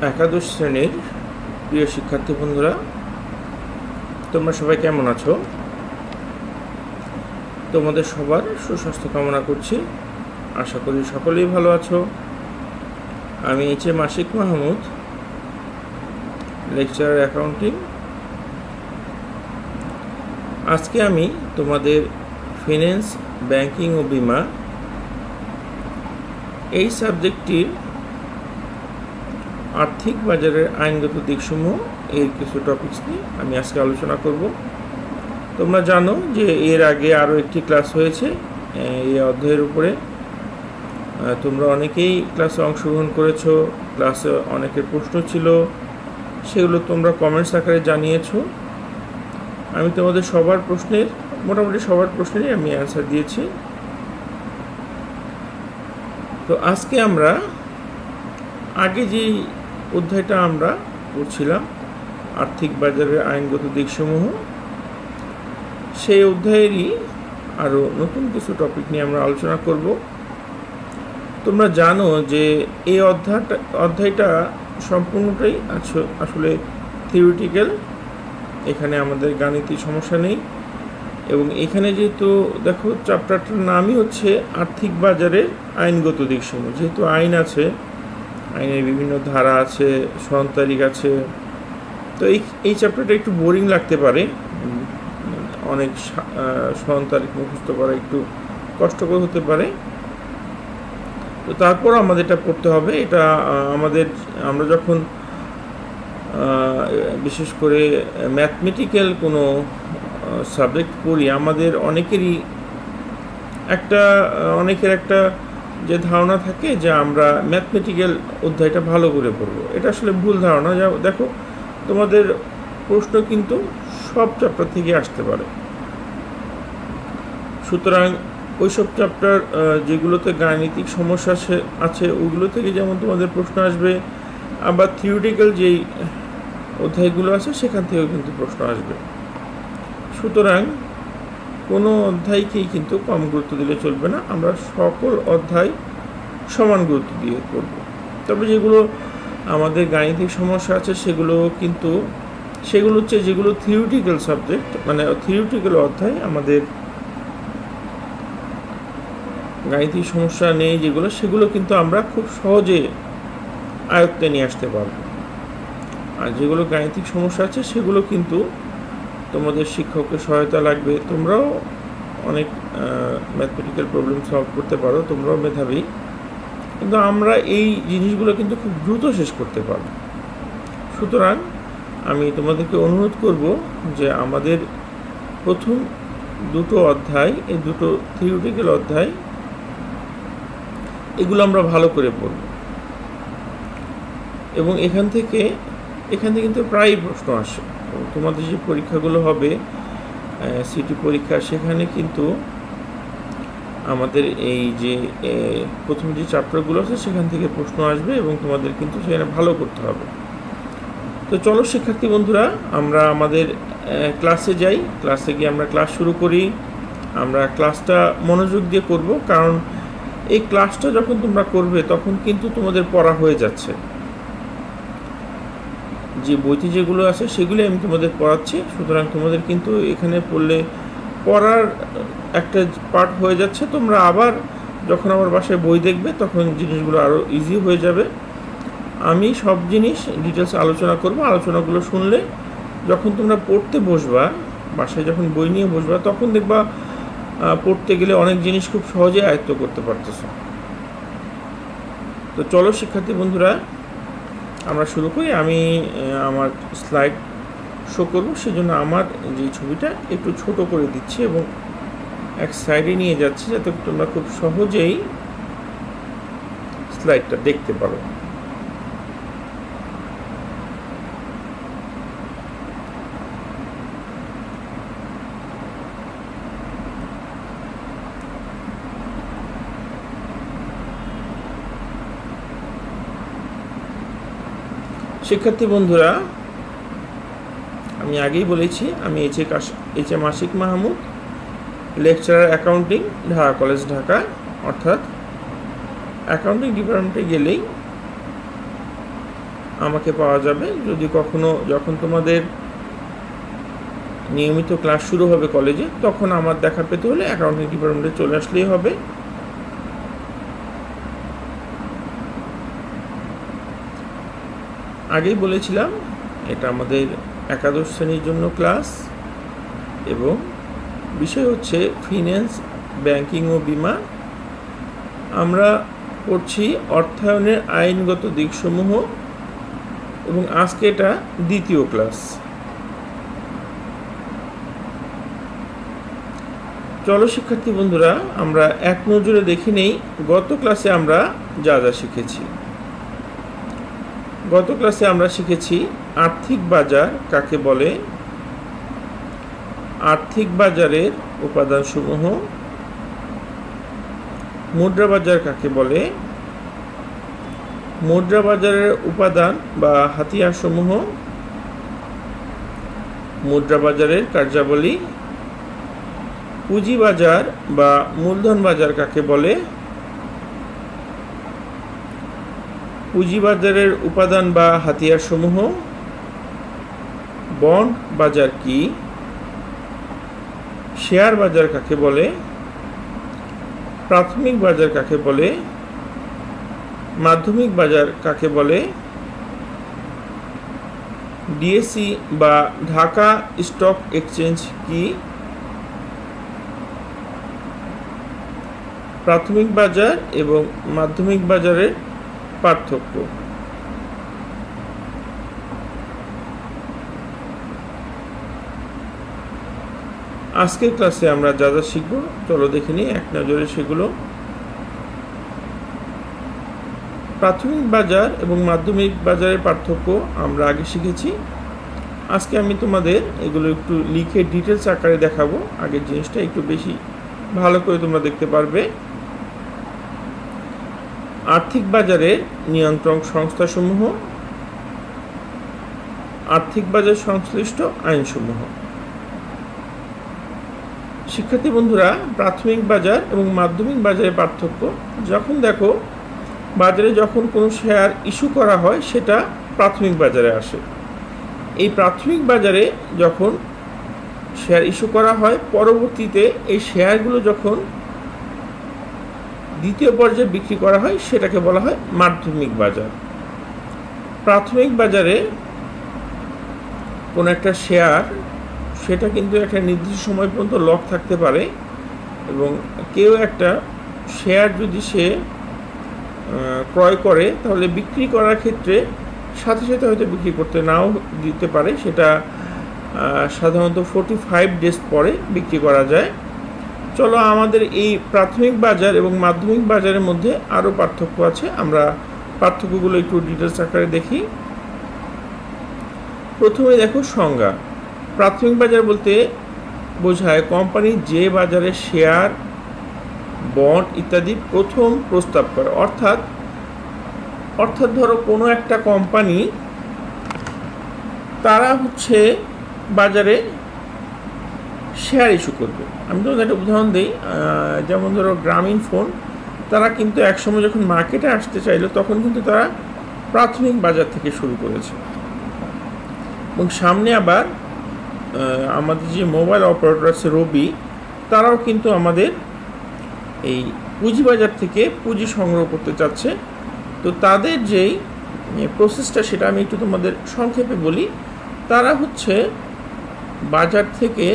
একাদশ শ্রেণীর প্রিয় শিক্ষার্থী বন্ধুরা, তোমরা সবাই কেমন আছো? তোমাদের সবার সুস্বাস্থ্য কামনা করছি। আশা করি সকলেই ভালো আছো। আমি H M. Ashik Mahmud, lecturer accounting. আজকে আমি তোমাদের ফিন্যান্স, ব্যাংকিং ও বিমা এই সাবজেক্টটির আর্থিক বাজারের আইনগত দিকসমূহ এর কিছু টপিকস নিয়ে আমি আজকে আলোচনা করব। তোমরা জানো যে এর আগে আরও একটি ক্লাস হয়েছে এই অধ্যায়ের উপরে। তোমরা অনেকেই ক্লাসে অংশগ্রহণ করেছো, ক্লাসে অনেকের প্রশ্ন ছিল, সেগুলো তোমরা কমেন্টস আকারে জানিয়েছো। আমি তোমাদের মোটামুটি সবার প্রশ্নেরই আমি অ্যান্সার দিয়েছি। তো আজকে আমরা আগে যেই অধ্যায়টা আমরা পড়ছিলাম আর্থিক বাজারের আইনগত দিকসমূহ, সেই অধ্যায়েরই আরও নতুন কিছু টপিক নিয়ে আমরা আলোচনা করব। তোমরা জানো যে এই অধ্যায়টা সম্পূর্ণটাই আসলে থিওরিটিক্যাল। এখানে আমাদের গাণিতিক সমস্যা নেই। এবং এখানে যেহেতু দেখো চ্যাপ্টারটার নামই হচ্ছে আর্থিক বাজারের আইনগত দিকসমূহ, যেহেতু আইন আছে, আইনের বিভিন্ন ধারা আছে, সন তারিখ আছে, তো এই চ্যাপ্টারটা একটু বোরিং লাগতে পারে। অনেক সন তারিখ মুখস্থ করা একটু কষ্টকর হতে পারে। তো তারপর আমাদের এটা পড়তে হবে। এটা আমরা যখন বিশেষ করে ম্যাথমেটিক্যাল কোনো সাবজেক্ট পড়ি, আমাদের অনেকের একটা যে ধারণা থাকে যে আমরা ম্যাথমেটিক্যাল অধ্যায়টা ভালো করে পড়বো। এটা আসলে ভুল ধারণা। দেখো, তোমাদের প্রশ্ন কিন্তু সব চ্যাপ্টার থেকে আসতে পারে। সুতরাং ওইসব চ্যাপ্টার যেগুলোতে গাণিতিক সমস্যা আছে ওগুলো থেকে যেমন তোমাদের প্রশ্ন আসবে, আবার থিওরিটিক্যাল যেই অধ্যায়গুলো আছে সেখান থেকেও কিন্তু প্রশ্ন আসবে। সুতরাং কোনো অধ্যায়কেই কিন্তু কম গুরুত্ব দিলে চলবে না। আমরা সকল অধ্যায় সমান গুরুত্ব দিয়ে পড়ব। তবে যেগুলো আমাদের গাণিতিক সমস্যা আছে সেগুলো হচ্ছে যেগুলো থিওরিটিক্যাল সাবজেক্ট, মানে থিওরিটিক্যাল অধ্যায়, আমাদের গাণিতিক সমস্যা নেই সেগুলো কিন্তু আমরা খুব সহজে আয়ত্তে নিয়ে আসতে পারব। আর যেগুলো গাণিতিক সমস্যা আছে সেগুলো কিন্তু তোমাদের শিক্ষকের সহায়তা লাগবে। তোমরাও অনেক ম্যাথমেটিক্যাল প্রবলেম সলভ করতে পারো, তোমরাও মেধাবী, কিন্তু আমরা এই জিনিসগুলো কিন্তু খুব দ্রুত শেষ করতে পারবো। সুতরাং আমি তোমাদেরকে অনুরোধ করব যে আমাদের প্রথম দুটো অধ্যায়, এই দুটো থিওরিটিক্যাল অধ্যায়, এগুলো আমরা ভালো করে পড়ব। এবং এখান থেকে কিন্তু প্রায়ই প্রশ্ন আসে। তোমাদের যে পরীক্ষাগুলো হবে, সিটি পরীক্ষা, সেখানে কিন্তু আমাদের এই যে প্রথম যে চ্যাপ্টারগুলো আছে সেখান থেকে প্রশ্ন আসবে এবং তোমাদের কিন্তু সেখানে ভালো করতে হবে। তো চলো শিক্ষার্থী বন্ধুরা, আমরা আমাদের ক্লাসে যাই। ক্লাসে গিয়ে আমরা ক্লাস শুরু করি। আমরা ক্লাসটা মনোযোগ দিয়ে করব, কারণ এই ক্লাসটা যখন তোমরা করবে তখন কিন্তু তোমাদের পড়া হয়ে যাচ্ছে। যে বইতে যেগুলো আছে সেগুলি আমি তোমাদের পড়াচ্ছি। সুতরাং তোমাদের কিন্তু এখানে পড়ার একটা পার্ট হয়ে যাচ্ছে। তোমরা আবার যখন আমার বাসায় বই দেখবে তখন জিনিসগুলো আরও ইজি হয়ে যাবে। আমি সব জিনিস ডিটেলস আলোচনা করব। আলোচনাগুলো শুনলে যখন তোমরা পড়তে বসবা, বাসায় যখন বই নিয়ে বসবা, তখন দেখবা পড়তে গেলে অনেক জিনিস খুব সহজে আয়ত্ত করতে পারতেছ। তো চলো শিক্ষার্থী বন্ধুরা, আমরা শুরু করি। আমি আমার স্লাইড শো করব, সেজন্য আমার যে ছবিটা একটু ছোট করে দিচ্ছি এবং এক সাইডে নিয়ে যাচ্ছি, যাতে তোমরা খুব সহজেই স্লাইডটা দেখতে পারো। শিক্ষার্থী বন্ধুরা, আমি আগেই বলেছি আমি H M. Ashik Mahmud, lecturer accounting, Dhaka college, Dhaka. অর্থাৎ অ্যাকাউন্টিং ডিপার্টমেন্টে গেলেই আমাকে পাওয়া যাবে। যদি কখনো যখন তোমাদের নিয়মিত ক্লাস শুরু হবে কলেজে, তখন আমার দেখা পেতে হলে অ্যাকাউন্টিং ডিপার্টমেন্টে চলে আসলেই হবে। আগেই বলেছিলাম এটা আমাদের একাদশ শ্রেণীর জন্য ক্লাস, এবং বিষয় হচ্ছে ফিন্যান্স, ব্যাংকিং ও বিমা। আমরা পড়ছি অর্থায়নের আইনগত দিকসমূহ, এবং আজকে এটা দ্বিতীয় ক্লাস। চলো শিক্ষার্থী বন্ধুরা, আমরা এক নজরে দেখে নেই গত ক্লাসে আমরা যা যা শিখেছি। গত ক্লাসে আমরা শিখেছি আর্থিক বাজার কাকে বলে, আর্থিক বাজারের উপাদানসমূহ, মুদ্রা বাজার কাকে বলে, মুদ্রা বাজারের উপাদান বা হাতিয়ারসমূহ, মুদ্রা বাজারের কার্যাবলী, পুঁজি বাজার বা মূলধন বাজার কাকে বলে, পুঁজি বাজারের উপাদান বা হাতিয়ারসমূহ, বন্ড বাজার কি, শেয়ার বাজার কাকে বলে, প্রাথমিক বাজার কাকে বলে, মাধ্যমিক বাজার কাকে বলে, ডিএসই বা ঢাকা স্টক এক্সচেঞ্জ কি, প্রাথমিক বাজার এবং মাধ্যমিক বাজারের পার্থক্য। আজকের ক্লাসে আমরা যা যা শিখব চলো দেখে নিই এক নজরে সেগুলো। প্রাথমিক বাজার এবং মাধ্যমিক বাজারের পার্থক্য আমরা আগে শিখেছি। আজকে আমি তোমাদের এগুলো একটু লিখে ডিটেলস আকারে দেখাবো, আগের জিনিসটা একটু বেশি ভালো করে তোমরা দেখতে পারবে। আর্থিক বাজারের নিয়ন্ত্রক সংস্থাসমূহ, আর্থিক বাজার সংশ্লিষ্ট আইনসমূহ। শিক্ষার্থী বন্ধুরা, প্রাথমিক বাজার এবং মাধ্যমিক বাজারের পার্থক্য। যখন দেখো বাজারে যখন কোনো শেয়ার ইস্যু করা হয় সেটা প্রাথমিক বাজারে আসে। এই প্রাথমিক বাজারে যখন শেয়ার ইস্যু করা হয়, পরবর্তীতে এই শেয়ারগুলো যখন দ্বিতীয় পর্যায়ে বিক্রি করা হয় সেটাকে বলা হয় মাধ্যমিক বাজার। প্রাথমিক বাজারে কোনো একটা শেয়ার, সেটা কিন্তু একটা নির্দিষ্ট সময় পর্যন্ত লক থাকতে পারে, এবং কেউ একটা শেয়ার যদি সে ক্রয় করে তাহলে বিক্রি করার ক্ষেত্রে সাথে সাথে হয়তো বিক্রি করতে নাও দিতে পারে, সেটা সাধারণত 45 ডেজ পরে বিক্রি করা যায়। চলো আমাদের এই প্রাথমিক বাজার এবং মাধ্যমিক বাজারের মধ্যে আরও পার্থক্য আছে, আমরা পার্থক্যগুলো একটু ডিটেলস আকারে দেখি। প্রথমে দেখো সংজ্ঞা। প্রাথমিক বাজার বলতে বোঝায় কোম্পানি যে বাজারে শেয়ার, বন্ড ইত্যাদি প্রথম প্রস্তাব করে। অর্থাৎ ধরো কোনো একটা কোম্পানি, তারা হচ্ছে বাজারে শেয়ার ইস্যু করবে। আমি তোমাদের একটা উদাহরণ দিই, যেমন ধরো গ্রামীণ ফোন, তারা কিন্তু একসময় যখন মার্কেটে আসতে চাইলো তখন কিন্তু তারা প্রাথমিক বাজার থেকে শুরু করেছে, এবং সামনে আবার আমাদের যে মোবাইল অপারেটর আছে রবি, তারাও কিন্তু আমাদের এই পুঁজিবাজার থেকে পুঁজি সংগ্রহ করতে চাচ্ছে। তো তাদের যেই প্রসেসটা সেটা আমি একটু তোমাদের সংক্ষেপে বলি। তারা হচ্ছে বাজার থেকে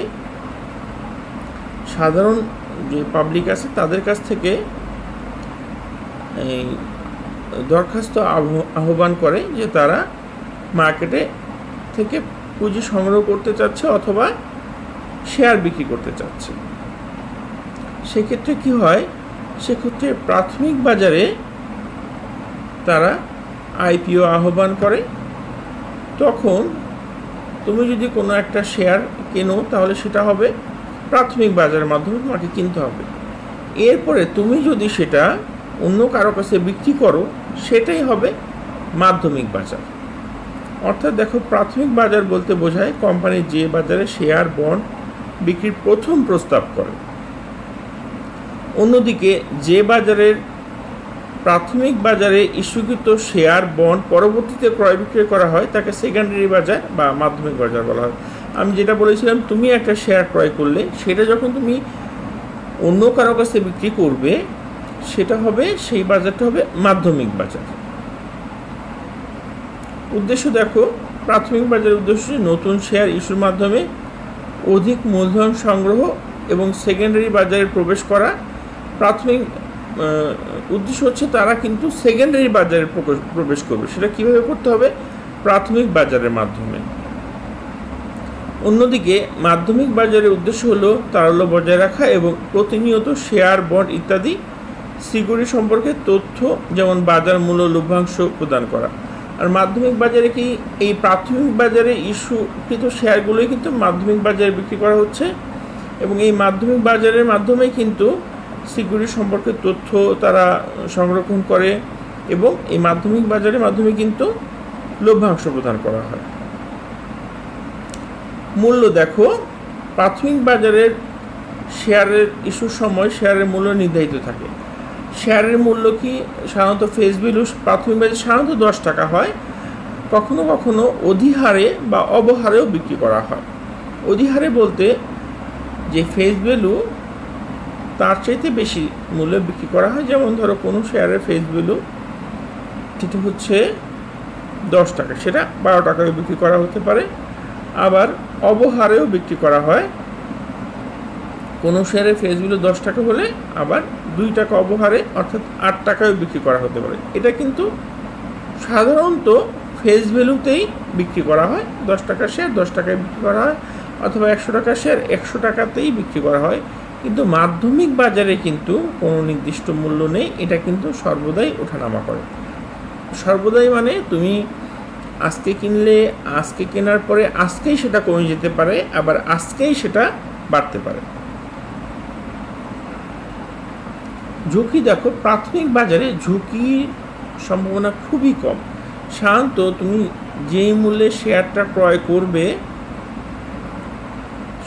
সাধারণ যে পাবলিক আছে তাদের কাছ থেকে এই দরখাস্ত আহ্বান করে যে তারা মার্কেটে থেকে পুঁজি সংগ্রহ করতে চাচ্ছে অথবা শেয়ার বিক্রি করতে চাচ্ছে। সেক্ষেত্রে কি হয়, সেক্ষেত্রে প্রাথমিক বাজারে তারা আইপিও আহ্বান করে। তখন তুমি যদি কোনো একটা শেয়ার কেনো তাহলে সেটা হবে প্রাথমিক বাজারের মাধ্যমে তোমাকে কিনতে হবে। এরপরে তুমি যদি সেটা অন্য কারো কাছে বিক্রি করো সেটাই হবে মাধ্যমিক বাজার। অর্থাৎ দেখো, প্রাথমিক বাজার বলতে বোঝায় কোম্পানি যে বাজারে শেয়ার, বন্ড বিক্রির প্রথম প্রস্তাব করে। অন্যদিকে যে বাজারের প্রাথমিক বাজারে ইস্যুকৃত শেয়ার বন্ড পরবর্তীতে ক্রয় বিক্রয় করা হয় তাকে সেকেন্ডারি বাজার বা মাধ্যমিক বাজার বলা হয়। আমি যেটা বলেছিলাম, তুমি একটা শেয়ার ক্রয় করলে সেটা যখন তুমি অন্য কারো কাছে বিক্রি করবে সেটা হবে, সেই বাজারটা হবে মাধ্যমিক বাজার। উদ্দেশ্য দেখো, প্রাথমিক বাজারের উদ্দেশ্য নতুন শেয়ার ইস্যুর মাধ্যমে অধিক মূলধন সংগ্রহ এবং সেকেন্ডারি বাজারে প্রবেশ করা। প্রাথমিক উদ্দেশ্য হচ্ছে তারা কিন্তু সেকেন্ডারি বাজারে প্রবেশ করবে। সেটা কিভাবে করতে হবে? প্রাথমিক বাজারের মাধ্যমে। অন্যদিকে মাধ্যমিক বাজারের উদ্দেশ্য হলো তারল্য বজায় রাখা এবং প্রতিনিয়ত শেয়ার বন্ড ইত্যাদি সিকিউরিটি সম্পর্কে তথ্য, যেমন বাজার মূল্য, লভ্যাংশ প্রদান করা। আর মাধ্যমিক বাজারে কি এই প্রাথমিক বাজারে ইস্যুকৃত শেয়ারগুলোই কিন্তু মাধ্যমিক বাজারে বিক্রি করা হচ্ছে এবং এই মাধ্যমিক বাজারের মাধ্যমেই কিন্তু সিকিউরিটি সম্পর্কে তথ্য তারা সংরক্ষণ করে এবং এই মাধ্যমিক বাজারের মাধ্যমে কিন্তু লভ্যাংশ প্রদান করা হয়। মূল্য দেখো, প্রাথমিক বাজারের শেয়ারের ইস্যুর সময় শেয়ারের মূল্য নির্ধারিত থাকে। শেয়ারের মূল্য কি সাধারণত ফেস ভ্যালু প্রাথমিক বাজারে সাধারণত 10 টাকা হয়, কখনো কখনো অধিহারে বা অবহারেও বিক্রি করা হয়। অধিহারে বলতে যে ফেস ভ্যালু তার চাইতে বেশি মূল্যে বিক্রি করা হয়, যেমন ধরো কোনো শেয়ারের ফেস ভ্যালু যেটা হচ্ছে 10 টাকা, সেটা 12 টাকায় বিক্রি করা হতে পারে। আবার অবহারেও বিক্রি করা হয়, কোনো শেয়ারের ফেস ভ্যালু 10 টাকা হলে আবার 2 টাকা অবহারে অর্থাৎ 8 টাকায় বিক্রি করা হতে পারে। এটা কিন্তু সাধারণত ফেস ভ্যালুতেই বিক্রি করা হয়। 10 টাকার শেয়ার 10 টাকায় বিক্রি করা হয়, অথবা 100 টাকার শেয়ার 100 টাকাতেই বিক্রি করা হয়। কিন্তু মাধ্যমিক বাজারে কিন্তু কোনো নির্দিষ্ট মূল্য নেই, এটা কিন্তু সর্বদাই ওঠানামা করে। সর্বদাই মানে তুমি আজকে কিনলে আজকে কেনার পরে আজকেই সেটা কমে যেতে পারে, আবার আজকেই সেটা বাড়তে পারে। ঝুঁকি দেখো, প্রাথমিক বাজারে ঝুঁকির সম্ভাবনা খুবই কম। সাধারণত তুমি যেই মূল্যে শেয়ারটা ক্রয় করবে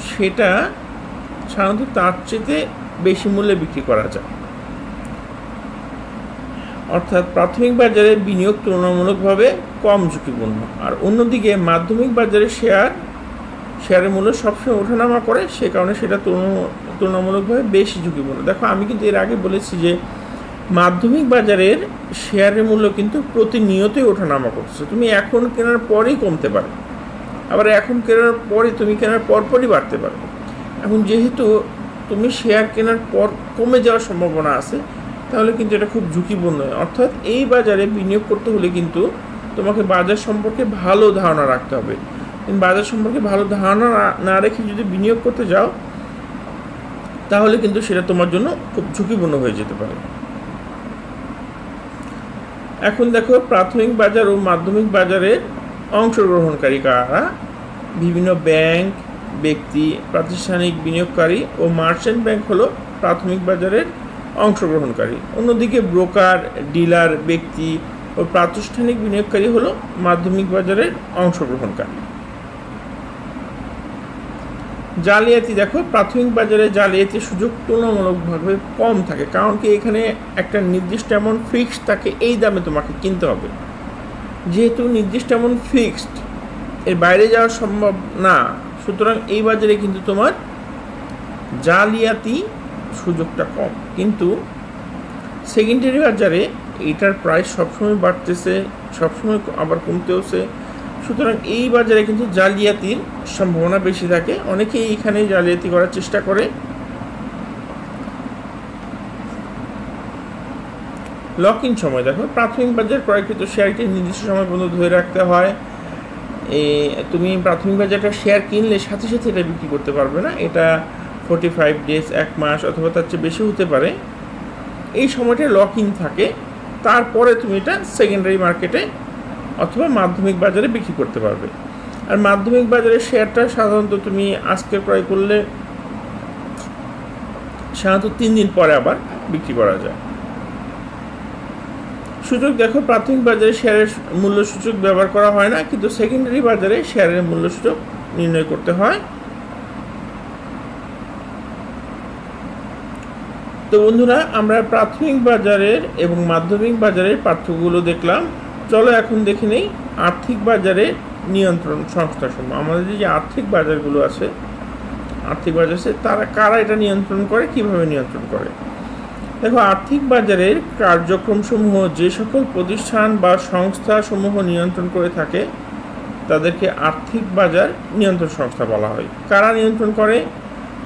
সেটা সাধারণত তার চেয়ে বেশি মূল্যে বিক্রি করা যায়। অর্থাৎ প্রাথমিক বাজারে বিনিয়োগ তুলনামূলকভাবে কম ঝুঁকিপূর্ণ। আর অন্যদিকে মাধ্যমিক বাজারে শেয়ারের মূল্য সবসময় ওঠানামা করে, সে কারণে সেটা তুলনামূলকভাবে বেশি ঝুঁকিপূর্ণ। দেখো, আমি কিন্তু এর আগে বলেছি যে মাধ্যমিক বাজারের শেয়ারের মূল্য কিন্তু প্রতিনিয়তই ওঠানামা করছে। তুমি এখন কেনার পরেই কমতে পারে, আবার এখন কেনার পরে তুমি কেনার পরপরই বাড়তে পারো। এখন যেহেতু তুমি শেয়ার কেনার পর কমে যাওয়ার সম্ভাবনা আছে, তাহলে কিন্তু এটা খুব ঝুঁকিপূর্ণ। অর্থাৎ এই বাজারে বিনিয়োগ করতে হলে কিন্তু তোমাকে বাজার সম্পর্কে ভালো ধারণা রাখতে হবে। বাজার সম্পর্কে ভালো ধারণা না রেখে যদি বিনিয়োগ করতে যাও তাহলে কিন্তু সেটা তোমার জন্য খুব ঝুঁকিপূর্ণ হয়ে যেতে পারে। এখন দেখো, প্রাথমিক বাজার ও মাধ্যমিক বাজারের অংশগ্রহণকারী কারা? বিভিন্ন ব্যাংক, ব্যক্তি, প্রাতিষ্ঠানিক বিনিয়োগকারী ও মার্চেন্ট ব্যাংক হলো প্রাথমিক বাজারের অংশগ্রহণকারী। অন্যদিকে ব্রোকার, ডিলার, ব্যক্তি ও প্রাতিষ্ঠানিক বিনিয়োগকারী হলো মাধ্যমিক বাজারের অংশগ্রহণকারী। জালিয়াতি দেখো, প্রাথমিক বাজারে জালিয়াতির সুযোগ তুলনামূলকভাবে কম থাকে। কারণ কি, এখানে একটা নির্দিষ্ট অ্যামাউন্ট ফিক্সড থাকে, এই দামে তোমাকে কিনতে হবে। যেহেতু নির্দিষ্ট অ্যামাউন্ট ফিক্সড, এর বাইরে যাওয়া সম্ভব না, সুতরাং এই বাজারে কিন্তু তোমার জালিয়াতি সুযোগটা কম। কিন্তু সেকেন্ডারি বাজারে এটার প্রাইস সবসময় বাড়তেছে, সবসময় আবার কমতেওছে, সুতরাং এই বাজারে কিন্তু জালিয়াতির সম্ভাবনা বেশি থাকে। অনেকেই এখানে জালিয়াতি করার চেষ্টা করে। লক ইন সময় দেখো, প্রাথমিক বাজার ক্রয়কৃত শেয়ারটি নির্দিষ্ট সময় পর্যন্ত ধরে রাখতে হয়। তুমি প্রাথমিক বাজারটা শেয়ার কিনলে সাথে সাথে এটা বিক্রি করতে পারবে না, এটা 45 ডেজ, 1 মাস অথবা তার চেয়ে বেশি হতে পারে। এই সময়টা লক ইন থাকে, তারপরে তুমি এটা সেকেন্ডারি মার্কেটে অথবা মাধ্যমিক বাজারে বিক্রি করতে পারবে। আর মাধ্যমিক বাজারের শেয়ারটা সাধারণত তুমি আজকে ক্রয় করলে সাধারণত 3 দিন পরে আবার বিক্রি করা যায়। সূচক দেখো, প্রাথমিক বাজারে শেয়ারের মূল্য সূচক ব্যবহার করা হয় না, কিন্তু সেকেন্ডারি বাজারে শেয়ারের মূল্য সূচক নির্ণয় করতে হয়। তো বন্ধুরা, আমরা প্রাথমিক বাজারের এবং মাধ্যমিক বাজারের পার্থক্যগুলো দেখলাম। চলো এখন দেখে নেই আর্থিক বাজারের নিয়ন্ত্রণ সংস্থাসমূহ। আমাদের যে আর্থিক বাজারগুলো আছে, আর্থিক বাজার আছে, তারা কারা এটা নিয়ন্ত্রণ করে, কিভাবে নিয়ন্ত্রণ করে। দেখো, আর্থিক বাজারের কার্যক্রমসমূহ যে সকল প্রতিষ্ঠান বা সংস্থাসমূহ নিয়ন্ত্রণ করে থাকে তাদেরকে আর্থিক বাজার নিয়ন্ত্রণ সংস্থা বলা হয়। কারা নিয়ন্ত্রণ করে?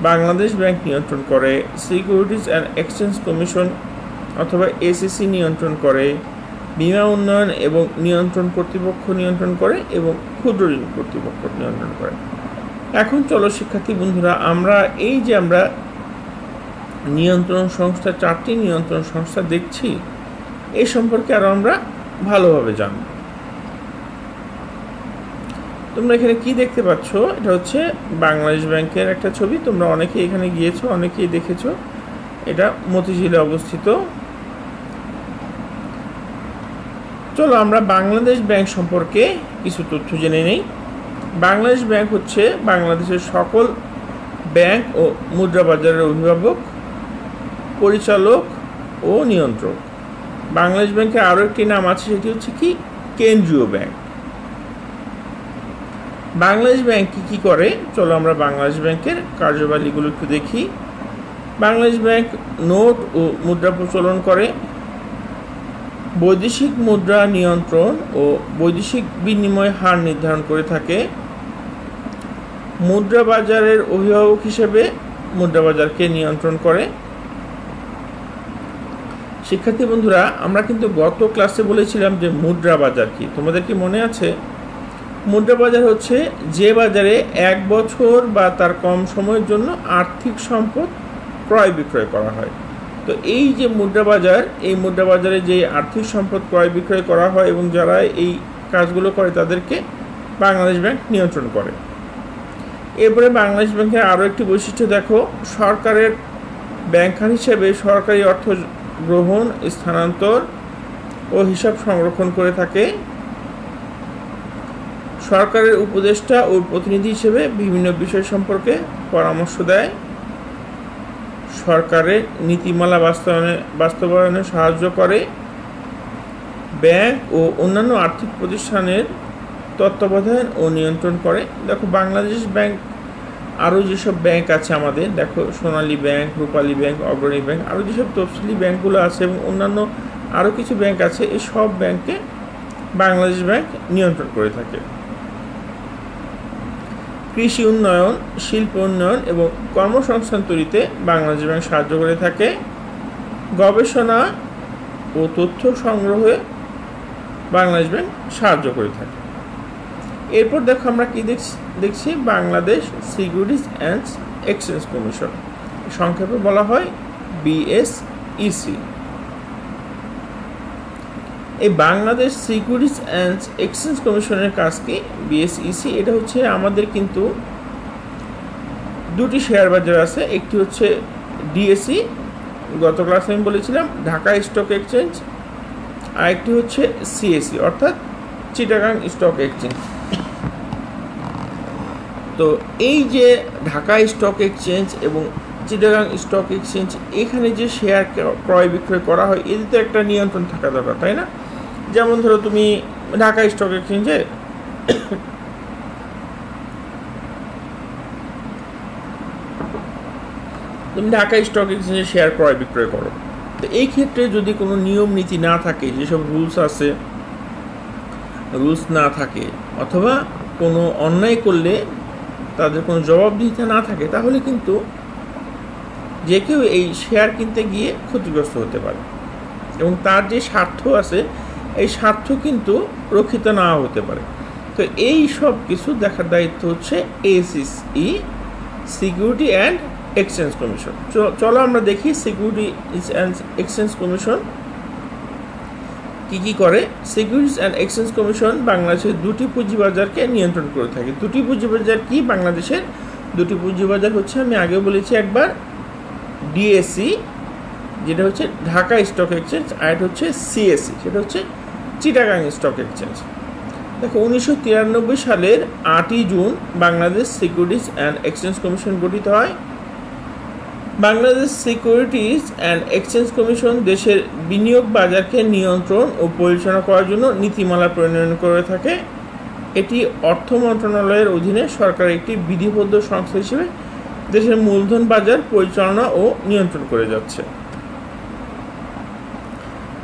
বাংলাদেশ ব্যাংক নিয়ন্ত্রণ করে, সিকিউরিটিজ অ্যান্ড এক্সচেঞ্জ কমিশন অথবা এসিসি নিয়ন্ত্রণ করে, বীমা উন্নয়ন এবং নিয়ন্ত্রণ কর্তৃপক্ষ নিয়ন্ত্রণ করে এবং ক্ষুদ্র ঋণ কর্তৃপক্ষ নিয়ন্ত্রণ করে। এখন চলো শিক্ষার্থী বন্ধুরা, আমরা নিয়ন্ত্রণ সংস্থা, 4টি নিয়ন্ত্রণ সংস্থা দেখছি, এই সম্পর্কে আরো আমরা ভালোভাবে জানব। তোমরা এখানে কি দেখতে পাচ্ছ? এটা হচ্ছে বাংলাদেশ ব্যাংকের একটা ছবি। তোমরা অনেকেই এখানে গিয়েছো, অনেকেই দেখেছো। এটা মতিঝিলে অবস্থিত। চলো আমরা বাংলাদেশ ব্যাংক সম্পর্কে কিছু তথ্য জেনে নেই। বাংলাদেশ ব্যাংক হচ্ছে বাংলাদেশের সকল ব্যাংক ও মুদ্রা বাজারের অভিভাবক, পরিচালক ও নিয়ন্ত্রক। বাংলাদেশ ব্যাংকের আরও একটি নাম আছে, সেটি হচ্ছে কি? কেন্দ্রীয় ব্যাংক। বাংলাদেশ ব্যাংক কি করে? চলো আমরা বাংলাদেশ ব্যাংকের কার্যাবলীগুলো একটু দেখি। বাংলাদেশ ব্যাংক নোট ও মুদ্রা প্রচলন করে, বৈদেশিক মুদ্রা নিয়ন্ত্রণ ও বৈদেশিক বিনিময় হার নির্ধারণ করে থাকে, মুদ্রা বাজারের অভিভাবক হিসেবে মুদ্রা বাজারকে নিয়ন্ত্রণ করে। শিক্ষার্থী বন্ধুরা, আমরা কিন্তু গত ক্লাসে বলেছিলাম যে মুদ্রা বাজার কি, তোমাদের কি মনে আছে? মুদ্রা বাজার হচ্ছে যে বাজারে 1 বছর বা তার কম সময়ের জন্য আর্থিক সম্পদ ক্রয় বিক্রয় করা হয়। তো এই যে মুদ্রা বাজার, এই মুদ্রা বাজারে যে আর্থিক সম্পদ ক্রয় বিক্রয় করা হয় এবং যারা এই কাজগুলো করে তাদেরকে বাংলাদেশ ব্যাংক নিয়ন্ত্রণ করে। এরপরে বাংলাদেশ ব্যাংকের আরও একটি বৈশিষ্ট্য দেখো, সরকারের ব্যাংকার হিসেবে সরকারি অর্থ গ্রহণ, স্থানান্তর ও হিসাব সংরক্ষণ করে থাকে। সরকারের উপদেষ্টা ও প্রতিনিধি হিসেবে বিভিন্ন বিষয় সম্পর্কে পরামর্শ দেয়, সরকারের নীতিমালা বাস্তবায়নে সাহায্য করে, ব্যাংক ও অন্যান্য আর্থিক প্রতিষ্ঠানের তত্ত্বাবধান ও নিয়ন্ত্রণ করে। দেখো, বাংলাদেশ ব্যাংক আরও যেসব ব্যাংক আছে আমাদের, দেখো সোনালী ব্যাংক, রূপালী ব্যাংক, অগ্রণী ব্যাংক, আরও যেসব তফসিলি ব্যাংকগুলো আছে এবং অন্যান্য আরও কিছু ব্যাংক আছে, এই সব ব্যাংকে বাংলাদেশ ব্যাংক নিয়ন্ত্রণ করে থাকে। কৃষি উন্নয়ন, শিল্প উন্নয়ন এবং কর্মসংস্থান তৈরিতে বাংলাদেশ ব্যাংক সাহায্য করে থাকে। গবেষণা ও তথ্য সংগ্রহে বাংলাদেশ ব্যাংক সাহায্য করে থাকে। এরপর দেখো আমরা কি দেখছি, Bangladesh securities and exchange commission, সংক্ষেপে বলা হয় BSEC। এই বাংলাদেশ সিকিউরিটিজ অ্যান্ড এক্সচেঞ্জ কমিশনের কাজ কি? BSEC এটা হচ্ছে আমাদের কিন্তু দুটি শেয়ার বাজার আছে, একটি হচ্ছে DSE, গত ক্লাসে আমি বলেছিলাম ঢাকা স্টক এক্সচেঞ্জ, আর একটি হচ্ছে CSE অর্থাৎ চিটাগাং স্টক এক্সচেঞ্জ। তো এই যে ঢাকা স্টক এক্সচেঞ্জ এবং চিটাগাং স্টক এক্সচেঞ্জ, এখানে যে শেয়ার ক্রয় বিক্রয় করা হয়, এদের তো একটা নিয়ন্ত্রণ থাকা দরকার, তাই না? যেমন ধরো তুমি ঢাকা স্টক এক্সচেঞ্জে শেয়ার ক্রয় বিক্রয় করো। তো এই ক্ষেত্রে যদি কোনো নিয়ম নীতি না থাকে, যেসব রুলস আছে, রুলস না থাকে, অথবা কোনো অন্যায় করলে তাদের কোনো জবাবদিহিতা না থাকে, তাহলে কিন্তু যে কেউ এই শেয়ার কিনতে গিয়ে ক্ষতিগ্রস্ত হতে পারে এবং তার যে স্বার্থ আছে, এই স্বার্থ কিন্তু রক্ষিত না হতে পারে। তো এই সব কিছু দেখার দায়িত্ব হচ্ছে ASEC, security and exchange commission. চলো আমরা দেখি সিকিউরিটিজ অ্যান্ড এক্সচেঞ্জ কমিশন কি করে। সিকিউরিটিজ অ্যান্ড এক্সচেঞ্জ কমিশন বাংলাদেশের দুটি পুঁজিবাজারকে নিয়ন্ত্রণ করে থাকে। দুটি পুঁজিবাজার কি? বাংলাদেশের দুটি পুঁজিবাজার হচ্ছে, আমি আগেও বলেছি একবার, DSE যেটা হচ্ছে ঢাকা স্টক এক্সচেঞ্জ, আর এটা হচ্ছে CSE, সেটা হচ্ছে চিটাগাং স্টক এক্সচেঞ্জ। দেখো, 1993 সালের 8ই June Bangladesh securities and exchange commission গঠিত হয়। Bangladesh securities and exchange commission দেশের বিনিয়োগ বাজারকে নিয়ন্ত্রণ ও পরিচালনা করার জন্য নীতিমালা প্রণয়ন করে থাকে। এটি অর্থ মন্ত্রণালয়ের অধীনে সরকারের একটি বিধিবদ্ধ সংস্থা হিসেবে দেশের মূলধন বাজার পরিচালনা ও নিয়ন্ত্রণ করে যাচ্ছে।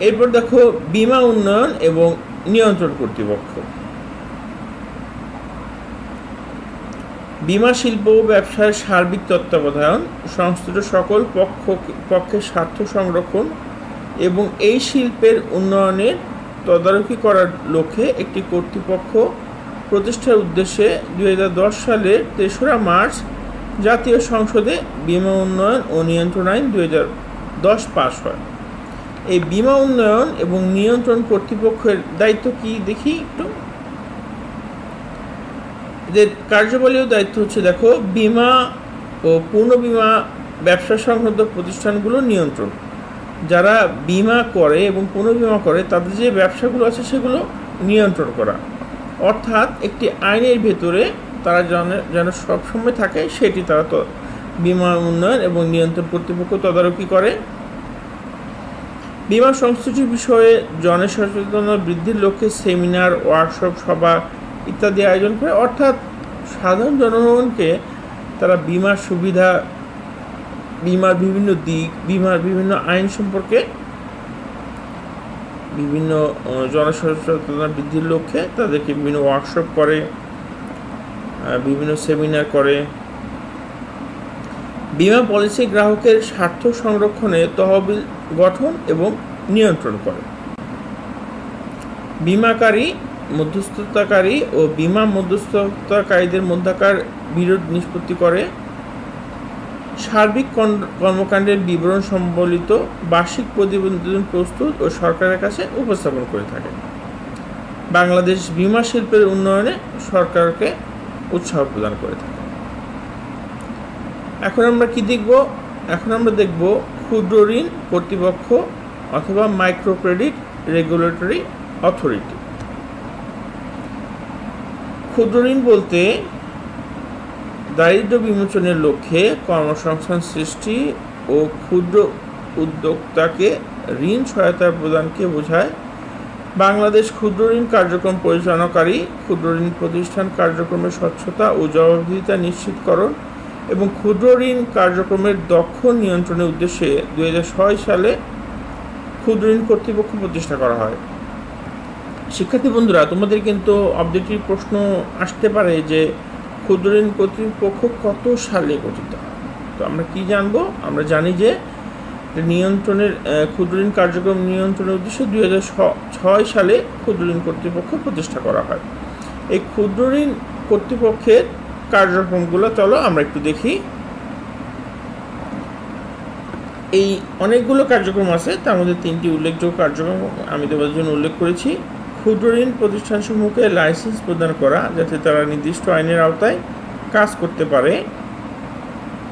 এরপর দেখো বীমা উন্নয়ন এবং নিয়ন্ত্রণ কর্তৃপক্ষ। বীমা শিল্প ও ব্যবসার সার্বিক তত্ত্বাবধান, সংশ্লিষ্ট সকল পক্ষের স্বার্থ সংরক্ষণ এবং এই শিল্পের উন্নয়নের তদারকি করার লক্ষ্যে একটি কর্তৃপক্ষ প্রতিষ্ঠার উদ্দেশ্যে 2010 সালের 3রা মার্চ জাতীয় সংসদে বীমা উন্নয়ন ও নিয়ন্ত্রণ আইন 2010 পাস হয়। এই বীমা উন্নয়ন এবং নিয়ন্ত্রণ কর্তৃপক্ষের দায়িত্ব কি দেখি একটু। এদের কার্যবলী ও দায়িত্ব হচ্ছে দেখো, বীমা ও পূর্ণ বীমা ব্যবসা সংক্রান্ত প্রতিষ্ঠানগুলো নিয়ন্ত্রণ। যারা বীমা করে এবং পূর্ণ বীমা করে তাদের যে ব্যবসাগুলো আছে সেগুলো নিয়ন্ত্রণ করা, অর্থাৎ একটি আইনের ভেতরে তারা যেন সবসময় থাকে সেটি তারা তো বীমা উন্নয়ন এবং নিয়ন্ত্রণ কর্তৃপক্ষ তদারকি করে। বীমা সংশ্লিষ্ট বিষয়ে জনসচেতনতা বৃদ্ধির লক্ষ্যে সেমিনার, ওয়ার্কশপ, সভা ইত্যাদি আয়োজন করে, অর্থাৎ সাধারণ জনগণকে তারা বীমার সুবিধা, বীমার বিভিন্ন দিক, বীমার বিভিন্ন আইন সম্পর্কে বিভিন্ন জনসচেতনতা বৃদ্ধির লক্ষ্যে তাদেরকে বিভিন্ন ওয়ার্কশপ করে, বিভিন্ন সেমিনার করে। বীমা পলিসি গ্রাহকের স্বার্থ সংরক্ষণে তহবিল গঠন এবং নিয়ন্ত্রণ করে। বীমাকারী, মধ্যস্থতাকারী ও বীমা মধ্যস্থতাকারীদের মধ্যকার বিরোধ নিষ্পত্তি করে। সার্বিক কর্মকাণ্ডের বিবরণ সম্বলিত বার্ষিক প্রতিবেদন প্রস্তুত ও সরকারের কাছে উপস্থাপন করে থাকে। বাংলাদেশ বীমা শিল্পের উন্নয়নে সরকারকে উৎসাহ প্রদান করে থাকে। এখন আমরা কি দেখব? এখন আমরা দেখব ক্ষুদ্র ঋণ কর্তৃপক্ষ অথবা মাইক্রো ক্রেডিট রেগুলেটরি অথরিটি। ক্ষুদ্র ঋণ বলতে দারিদ্র্য বিমোচনের লক্ষ্যে কর্মসংস্থান সৃষ্টি ও ক্ষুদ্র উদ্যোক্তাকে ঋণ সহায়তা প্রদানকে বোঝায়। বাংলাদেশ ক্ষুদ্র ঋণ কার্যক্রম পরিচালনাকারী ক্ষুদ্র ঋণ প্রতিষ্ঠান কার্যক্রমের স্বচ্ছতা ও জবাবদিহিতা নিশ্চিতকরণ এবং ক্ষুদ্র ঋণ কার্যক্রমের দক্ষ নিয়ন্ত্রণের উদ্দেশ্যে 2006 সালে ক্ষুদ্র ঋণ কর্তৃপক্ষ প্রতিষ্ঠা করা হয়। শিক্ষার্থী বন্ধুরা, তোমাদের কিন্তু অবজেক্টিভ প্রশ্ন আসতে পারে যে ক্ষুদ্র ঋণ কর্তৃপক্ষ কত সালে গঠিত হয়। তো আমরা কি জানবো? আমরা জানি যে নিয়ন্ত্রণের ক্ষুদ্র ঋণ কার্যক্রম নিয়ন্ত্রণের উদ্দেশ্যে 2006 সালে ক্ষুদ্র ঋণ কর্তৃপক্ষ প্রতিষ্ঠা করা হয়। এই ক্ষুদ্র ঋণ কর্তৃপক্ষের কার্যক্রমগুলো চলো আমরা একটু দেখি। এই অনেকগুলো কার্যক্রম আছে, তার মধ্যে 3টি উল্লেখযোগ্য কার্যক্রম আমি তোমাদের জন্য উল্লেখ করেছি। ক্ষুদ্র ঋণ প্রতিষ্ঠানসমূহকে লাইসেন্স প্রদান করা যাতে তারা নির্দিষ্ট আইনের আওতায় কাজ করতে পারে।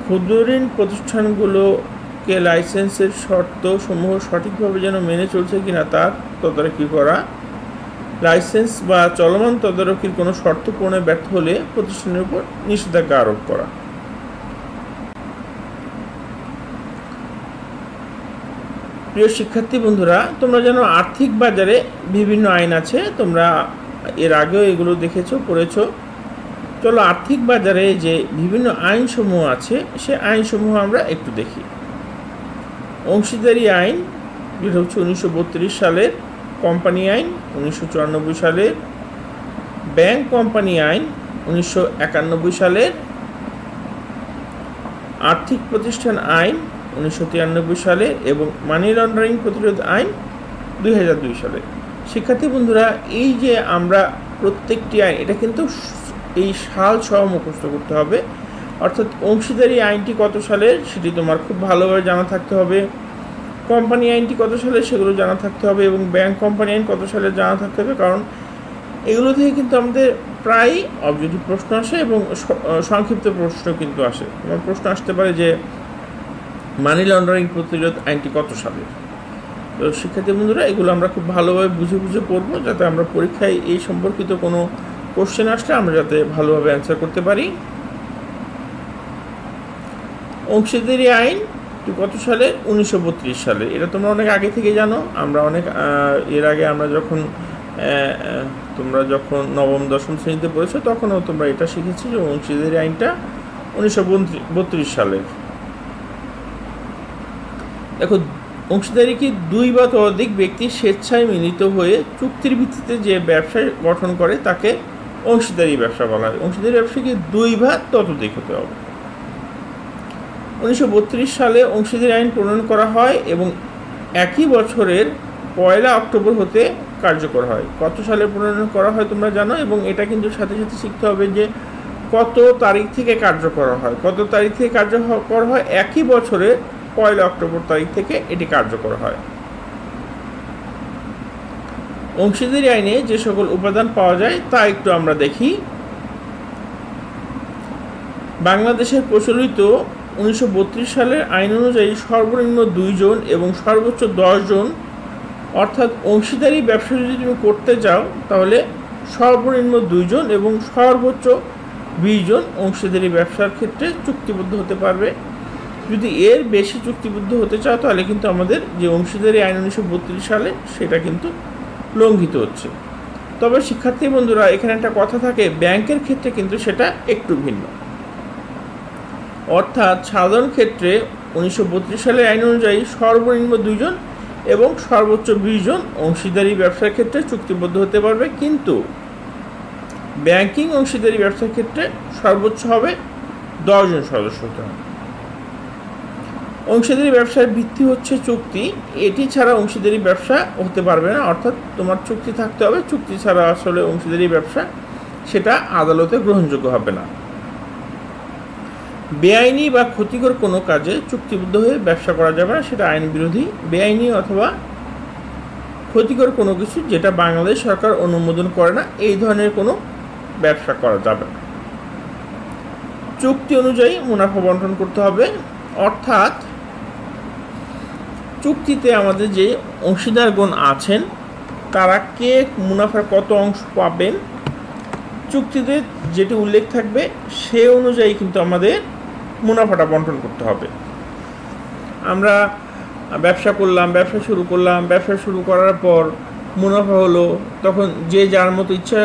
ক্ষুদ্র ঋণ প্রতিষ্ঠানগুলোকে লাইসেন্সের শর্ত সমূহ সঠিকভাবে যেন মেনে চলছে কিনা তার তদারকি করা। লাইসেন্স বা চলমান তদারকির কোনো শর্ত পূরণে ব্যর্থ হলে প্রতিষ্ঠানের উপর নিষেধাজ্ঞা আরোপ করা। প্রিয় শিক্ষার্থী বন্ধুরা, তোমরা জানো আর্থিক বাজারে বিভিন্ন আইন আছে, তোমরা এর আগেও এগুলো দেখেছো, পড়েছো। চলো আর্থিক বাজারে যে বিভিন্ন আইনসমূহ আছে সে আইনসমূহ আমরা একটু দেখি। অংশীদারি আইন যেটা হচ্ছে 1932 সালের, কোম্পানি আইন 1994 সালের, ব্যাংক কোম্পানি আইন 1991 সালের, আর্থিক প্রতিষ্ঠান আইন 1993 সালে এবং মানি লন্ডারিং প্রতিরোধ আইন 2002 সালে। শিক্ষার্থী বন্ধুরা, এই যে আমরা প্রত্যেকটি আইন, এটা কিন্তু এই সাল সহ মুখস্থ করতে হবে। অর্থাৎ অংশীদারি আইনটি কত সালের সেটি তোমার খুব ভালোভাবে জানা থাকতে হবে, কোম্পানি আইনটি কত সালের সেগুলো জানা থাকতে হবে এবং ব্যাংক কোম্পানি আইন কত সালের জানা থাকতে হবে, কারণ এগুলো থেকে কিন্তু আমাদের প্রায় অবজেক্টিভ প্রশ্ন আসে এবং সংক্ষিপ্ত প্রশ্ন কিন্তু আসে। আমার প্রশ্ন আসতে পারে যে মানি লন্ডারিং প্রতিরোধ আইনটি কত সালের। তো শিক্ষার্থী বন্ধুরা, এগুলো আমরা খুব ভালোভাবে বুঝে বুঝে পড়বো যাতে আমরা পরীক্ষায় এই সম্পর্কিত কোনো কোশ্চেন আসলে আমরা যাতে ভালোভাবে অ্যান্সার করতে পারি। অংশীদারি আইন কত সালে? 1932 সালে। এটা তোমরা অনেক আগে থেকে জানো। আমরা অনেক এর আগে আমরা যখন তোমরা যখন নবম দশম শ্রেণীতে পড়েছো তখনও তোমরা এটা শিখেছি যে অংশীদারি আইনটা 1932 সালের। দেখো, অংশীদারি কি দুই বা ততোধিক ব্যক্তি স্বেচ্ছায় মিলিত হয়ে চুক্তির ভিত্তিতে যে ব্যবসা গঠন করে তাকে অংশীদারি ব্যবসা বলা হয়। অংশীদারি ব্যবসাকে দুই বা ততোধিক হতে হবে। 1932 সালে অংশীদারি আইন প্রণয়ন করা হয় এবং একই বছরের 1 অক্টোবর হতে কার্যকর হয়। কত সালে প্রণয়ন করা হয় তোমরা জানো, এবং এটা কিন্তু সাথে সাথে শিখতে হবে যে কত তারিখ থেকে কার্যকর হয়। কত তারিখ থেকে কার্যকর হয়? একই বছরের 1 অক্টোবর তারিখ থেকে এটি কার্যকর হয়। অংশীদারি আইনে যে সকল উপাদান পাওয়া যায় তা একটু আমরা দেখি। বাংলাদেশের প্রচলিত 1932 সালের আইন অনুযায়ী সর্বনিম্ন 2 জন এবং সর্বোচ্চ 10 জন, অর্থাৎ অংশীদারি ব্যবসা যদি তুমি করতে চাও তাহলে সর্বনিম্ন 2 জন এবং সর্বোচ্চ 20 জন অংশীদারি ব্যবসার ক্ষেত্রে চুক্তিবদ্ধ হতে পারবে। যদি এর বেশি চুক্তিবদ্ধ হতে চাও তাহলে কিন্তু আমাদের যে অংশীদারি আইন 1932 সালে সেটা কিন্তু লঙ্ঘিত হচ্ছে। তবে শিক্ষার্থী বন্ধুরা, এখানে একটা কথা থাকে, ব্যাংকের ক্ষেত্রে কিন্তু সেটা একটু ভিন্ন। অর্থাৎ সাধারণ ক্ষেত্রে 1932 সালের আইন অনুযায়ী সর্বনিম্ন 2 জন এবং সর্বোচ্চ 20 জন অংশীদারি ব্যবসার ক্ষেত্রে চুক্তিবদ্ধ হতে পারবে, কিন্তু ব্যাংকিং অংশীদারি ব্যবসার ক্ষেত্রে সর্বোচ্চ হবে 10 জন সদস্য হতে হবে। অংশীদারি ব্যবসার ভিত্তি হচ্ছে চুক্তি। এটি ছাড়া অংশীদারি ব্যবসা হতে পারবে না, অর্থাৎ তোমার চুক্তি থাকতে হবে। চুক্তি ছাড়া আসলে অংশীদারি ব্যবসা সেটা আদালতে গ্রহণযোগ্য হবে না। বেআইনি বা ক্ষতিকর কোনো কাজে চুক্তিবদ্ধ হয়ে ব্যবসা করা যাবে না, সেটা আইন বিরোধী। বেআইনি অথবা ক্ষতিকর কোনো কিছু যেটা বাংলাদেশ সরকার অনুমোদন করে না, এই ধরনের কোনো ব্যবসা করা যাবে না। চুক্তি অনুযায়ী মুনাফা বন্টন করতে হবে, অর্থাৎ চুক্তিতে আমাদের যে অংশীদারগণ আছেন তারা কে মুনাফার কত অংশ পাবেন, চুক্তিতে যেটি উল্লেখ থাকবে সে অনুযায়ী কিন্তু আমাদের মুনাফাটা বন্টন করতে হবে। আমরা ব্যবসা করলাম, ব্যবসা শুরু করার পর মুনাফা হলো, তখন যে যার মতো ইচ্ছা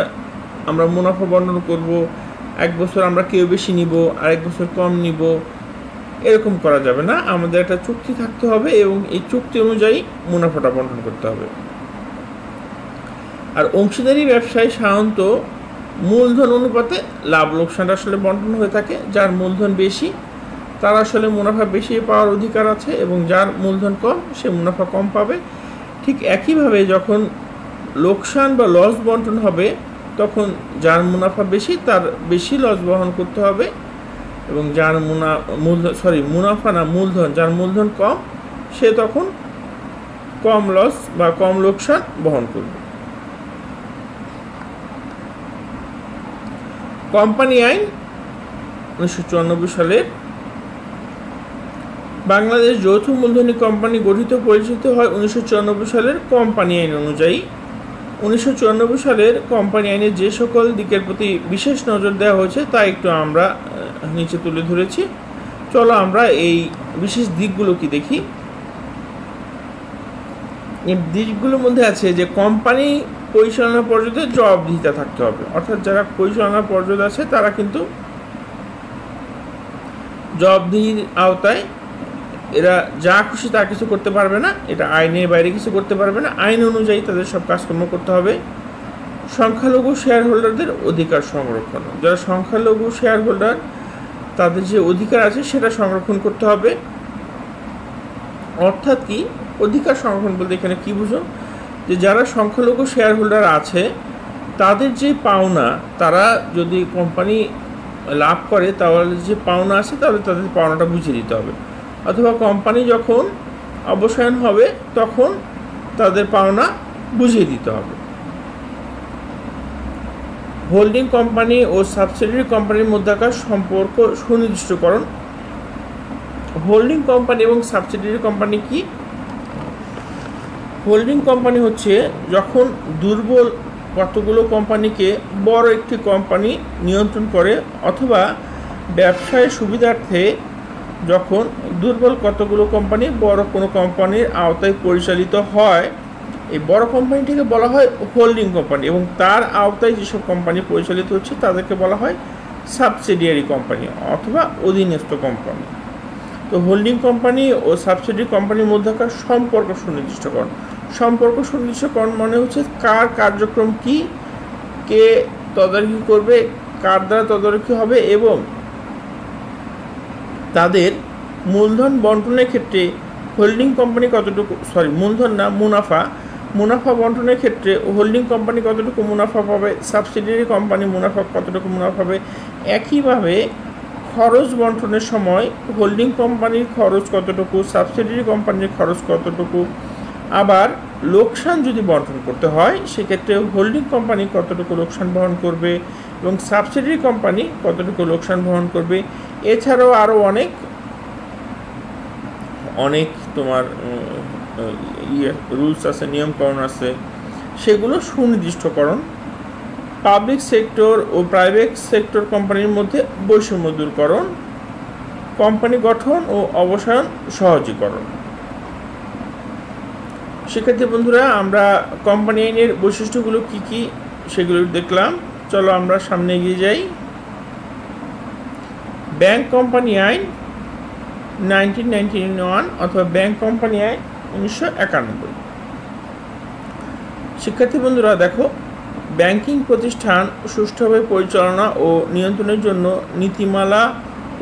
আমরা মুনাফা বন্টন করব। 1 বছর আমরা কেউ বেশি নিব, আরেক বছর কম নিব, এরকম করা যাবে না। আমাদের একটা চুক্তি থাকতে হবে এবং এই চুক্তি অনুযায়ী মুনাফাটা বন্টন করতে হবে। আর অংশীদারি ব্যবসায় সাধারণত মূলধন অনুপাতে লাভ লোকসানটা আসলে বন্টন হয়ে থাকে। যার মূলধন বেশি তার আসলে মুনাফা বেশি পাওয়ার অধিকার আছে, এবং যার মূলধন কম সে মুনাফা কম পাবে। ঠিক একইভাবে যখন লোকসান বা লস বন্টন হবে তখন যার মুনাফা বেশি তার বেশি লস বহন করতে হবে, এবং যার মূলধন যার মূলধন কম সে তখন কম লস বা কম লোকসান বহন করবে। কোম্পানি আইন 1994 সালের। বাংলাদেশ যৌথ মূলধনী কোম্পানি গঠিত পরিচিত হয় 1994 সালের কোম্পানি আইন অনুযায়ী। 1994 সালের কোম্পানি আইনে যে সকল দিকের প্রতি বিশেষ নজর দেওয়া হয়েছে তা একটু আমরা নিচে তুলে ধরেছি। চলো আমরা এই বিশেষ দিকগুলো কি দেখি। এই দিকগুলোর মধ্যে আছে যে কোম্পানি পরিচালনা পর্ষদের জবাবদিহিতা থাকতে হবে, অর্থাৎ যারা পরিচালনা পর্ষদ আছে তারা কিন্তু জবাবদিহির আওতায়, এরা যা খুশি তা কিছু করতে পারবে না, এটা আইনের বাইরে কিছু করতে পারবে না। আইন অনুযায়ী তাদের সব কাজকর্ম করতে হবে। সংখ্যালঘু শেয়ার হোল্ডারদের অধিকার সংরক্ষণ, যারা সংখ্যালঘু শেয়ার হোল্ডার তাদের যে অধিকার আছে সেটা সংরক্ষণ করতে হবে। অর্থাৎ কি অধিকার সংরক্ষণ বলতে এখানে কি বুঝো, যে যারা সংখ্যালঘু শেয়ার হোল্ডার আছে তাদের যে পাওনা, তারা যদি কোম্পানি লাভ করে তাহলে যে পাওনা আছে তাহলে তাদের পাওনাটা বুঝিয়ে দিতে হবে, অথবা কোম্পানি যখন অবসায়ন হবে তখন তাদের পাওনা বুঝিয়ে দিতে হবে। হোল্ডিং কোম্পানি ও সাবসিডিয়ারি কোম্পানির মধ্যকার সম্পর্ক সুনির্দিষ্টকরণ। হোল্ডিং কোম্পানি এবং সাবসিডিয়ারি কোম্পানি কি? হোল্ডিং কোম্পানি হচ্ছে যখন দুর্বল কতগুলো কোম্পানিকে বড় একটি কোম্পানি নিয়ন্ত্রণ করে, অথবা ব্যবসায় সুবিধার্থে যখন দুর্বল কতগুলো কোম্পানি বড় কোনো কোম্পানির আওতায় পরিচালিত হয়, এই বড় কোম্পানিটিকে বলা হয় হোল্ডিং কোম্পানি, এবং তার আওতায় যেসব কোম্পানি পরিচালিত হচ্ছে তাদেরকে বলা হয় সাবসিডিয়ারি কোম্পানি অথবা অধীনস্থ কোম্পানি। তো হোল্ডিং কোম্পানি ও সাবসিডিয়ারি কোম্পানির মধ্যকার সম্পর্ক সুনির্দিষ্টকরণ। সম্পর্ক সুনির্দিষ্টকরণ মানে হচ্ছে কার কার্যক্রম কি, কে তদারকি করবে, কার দ্বারা তদারকি হবে, এবং তাদের মূলধন বন্টনের ক্ষেত্রে হোল্ডিং কোম্পানি কতটুকু, মূলধন না, মুনাফা বন্টনের ক্ষেত্রে হোল্ডিং কোম্পানি কতটুকু মুনাফা পাবে, সাবসিডিয়ারি কোম্পানি কতটুকু মুনাফা পাবে। একইভাবে খরচ বন্টনের সময় হোল্ডিং কোম্পানির খরচ কতটুকু, সাবসিডিয়ারি কোম্পানির খরচ কতটুকু। আবার লোকসান যদি বন্টন করতে হয় সেক্ষেত্রে হোল্ডিং কোম্পানি কতটুকু লোকসান বহন করবে এবং সাবসিডিয়ারি কোম্পানি কতটুকু লোকসান বহন করবে। এছাড়াও আরও অনেক তোমার রুলস আছে, নিয়মকরণ আছে, সেগুলো সুনির্দিষ্টকরণ। পাবলিক সেক্টর ও প্রাইভেট সেক্টর কোম্পানির মধ্যে বৈষম্য দূরকরণ, কোম্পানি গঠন ও অবসান সহজীকরণ। শিক্ষার্থী বন্ধুরা, আমরা কোম্পানি আইনের বৈশিষ্ট্যগুলো কি কি সেগুলো দেখলাম। চলো আমরা সামনে এগিয়ে যাই। ব্যাংক কোম্পানি আইন 1991 অথবা ব্যাংক কোম্পানি আইন 1991। শিক্ষার্থী বন্ধুরা দেখো, ব্যাংকিং প্রতিষ্ঠান সুষ্ঠুভাবে পরিচালনা ও নিয়ন্ত্রণের জন্য নীতিমালা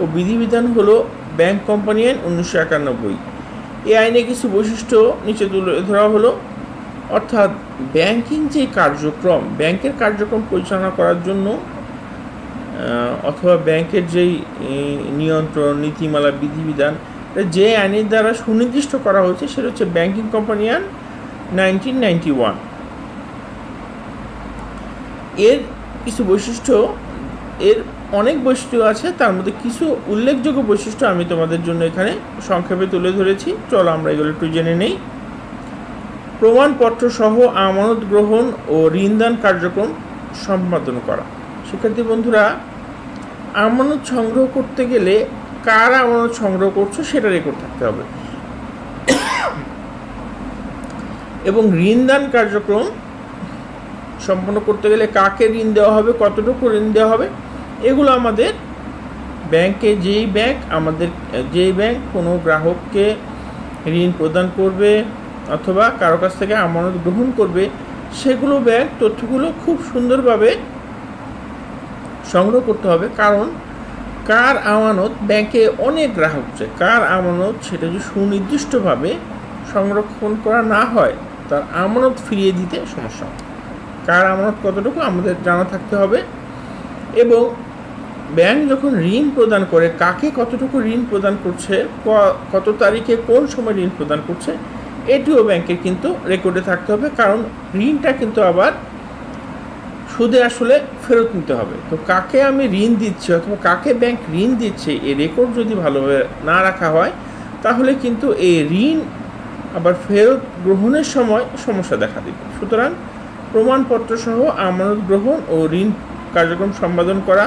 ও বিধিবিধান হলো ব্যাংক কোম্পানি আইন 1991। এই আইনে কিছু বৈশিষ্ট্য নিচে তুলে ধরা হলো। অর্থাৎ ব্যাংকিং যে কার্যক্রম, ব্যাংকের কার্যক্রম পরিচালনা করার জন্য অথবা ব্যাংকের যেই নিয়ন্ত্রণ, নীতিমালা, বিধিবিধান যে আইনের দ্বারা সুনির্দিষ্ট করা হয়েছে সেটা হচ্ছে ব্যাংকিং কোম্পানি আইন 1991। এর কিছু বৈশিষ্ট্য, এর অনেক বৈশিষ্ট্য আছে, তার মধ্যে কিছু উল্লেখযোগ্য বৈশিষ্ট্য আমি তোমাদের জন্য এখানে সংক্ষেপে তুলে ধরেছি। চলো আমরা এগুলো একটু জেনে নেই। প্রমাণপত্র সহ আমানত গ্রহণ ও ঋণদান কার্যক্রম সম্পাদন করা। শিক্ষার্থী বন্ধুরা, আমানত সংগ্রহ করতে গেলে কার আমানত সংগ্রহ করছো সেটা রেকর্ড থাকতে হবে, এবং ঋণদান কার্যক্রম সম্পন্ন করতে গেলে কাকে ঋণ দেওয়া হবে, কতটুকু ঋণ দেওয়া হবে, এগুলো আমাদের ব্যাংকে যেই ব্যাংক কোনো গ্রাহককে ঋণ প্রদান করবে অথবা কারো কাছ থেকে আমানত গ্রহণ করবে, সেগুলো ব্যাংক তথ্যগুলো খুব সুন্দরভাবে সংগ্রহ করতে হবে। কারণ কার আমানত, ব্যাংকে অনেক গ্রাহক চায়, কার আমানত সেটা যদি সুনির্দিষ্টভাবে সংরক্ষণ করা না হয় তার আমানত ফিরিয়ে দিতে সমস্যা হয়। কার আমানত কতটুকু আমাদের জানা থাকতে হবে, এবং ব্যাংক যখন ঋণ প্রদান করে কাকে কতটুকু ঋণ প্রদান করছে, কত তারিখে কোন সময় ঋণ প্রদান করছে, এটিও ব্যাংকের কিন্তু রেকর্ডে থাকতে হবে। কারণ ঋণটা কিন্তু আবার সুদে আসলে ফেরত নিতে হবে। তো কাকে আমি ঋণ দিচ্ছি অথবা কাকে ব্যাংক ঋণ দিচ্ছে, এই রেকর্ড যদি ভালোভাবে না রাখা হয় তাহলে কিন্তু এই ঋণ আবার ফেরত গ্রহণের সময় সমস্যা দেখা দেবে। সুতরাং প্রমাণপত্র সহ আমানত গ্রহণ ও ঋণ কার্যক্রম সম্পাদন করা,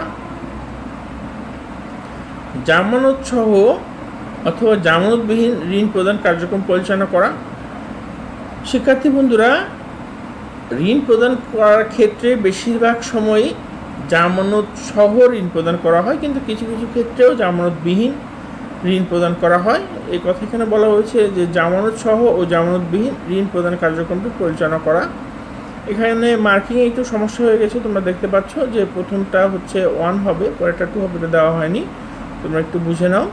জামানত সহ অথবা জামানতবিহীন ঋণ প্রদান কার্যক্রম পরিচালনা করা। শিক্ষার্থী বন্ধুরা, ঋণ প্রদান করার ক্ষেত্রে বেশিরভাগ সময়ই জামানত সহ ঋণ প্রদান করা হয়, কিন্তু কিছু কিছু ক্ষেত্রেও জামানতবিহীন ঋণ প্রদান করা হয়। এই কথা এখানে বলা হয়েছে যে জামানত সহ ও জামানতবিহীন ঋণ প্রদান কার্যক্রমটি পরিচালনা করা। এখানে মার্কিংয়ে একটু সমস্যা হয়ে গেছে, তোমরা দেখতে পাচ্ছ যে প্রথমটা হচ্ছে 1 হবে, পরেরটা 2 হবে, এটা দেওয়া হয়নি, তোমরা একটু বুঝে নাও।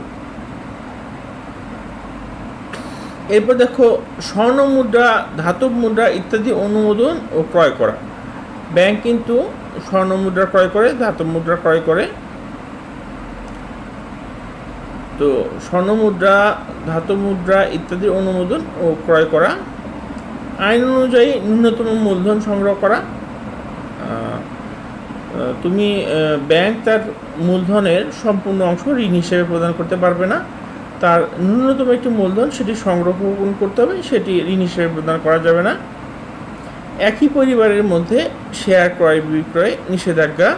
এরপর দেখো, স্বর্ণ মুদ্রা, ধাতব মুদ্রা ইত্যাদি অনুমোদন ও ক্রয় করা। ব্যাংক কিন্তু স্বর্ণ মুদ্রা ক্রয় করে, ধাতব মুদ্রা ক্রয় করে। তো স্বর্ণ মুদ্রা, ধাতব মুদ্রা ইত্যাদি অনুমোদন ও ক্রয় করা। আইন অনুযায়ী ন্যূনতম মূলধন সংগ্রহ করা। তুমি ব্যাংক তার মূলধনের সম্পূর্ণ অংশ ঋণ হিসেবে প্রদান করতে পারবে না, তার ন্যূনতম একটি মূলধন সেটি সংরক্ষণ করতে হবে, সেটি ঋণ হিসেবে প্রদান করা যাবে না। একই পরিবারের মধ্যে শেয়ার ক্রয় বিক্রয় নিষেধাজ্ঞা।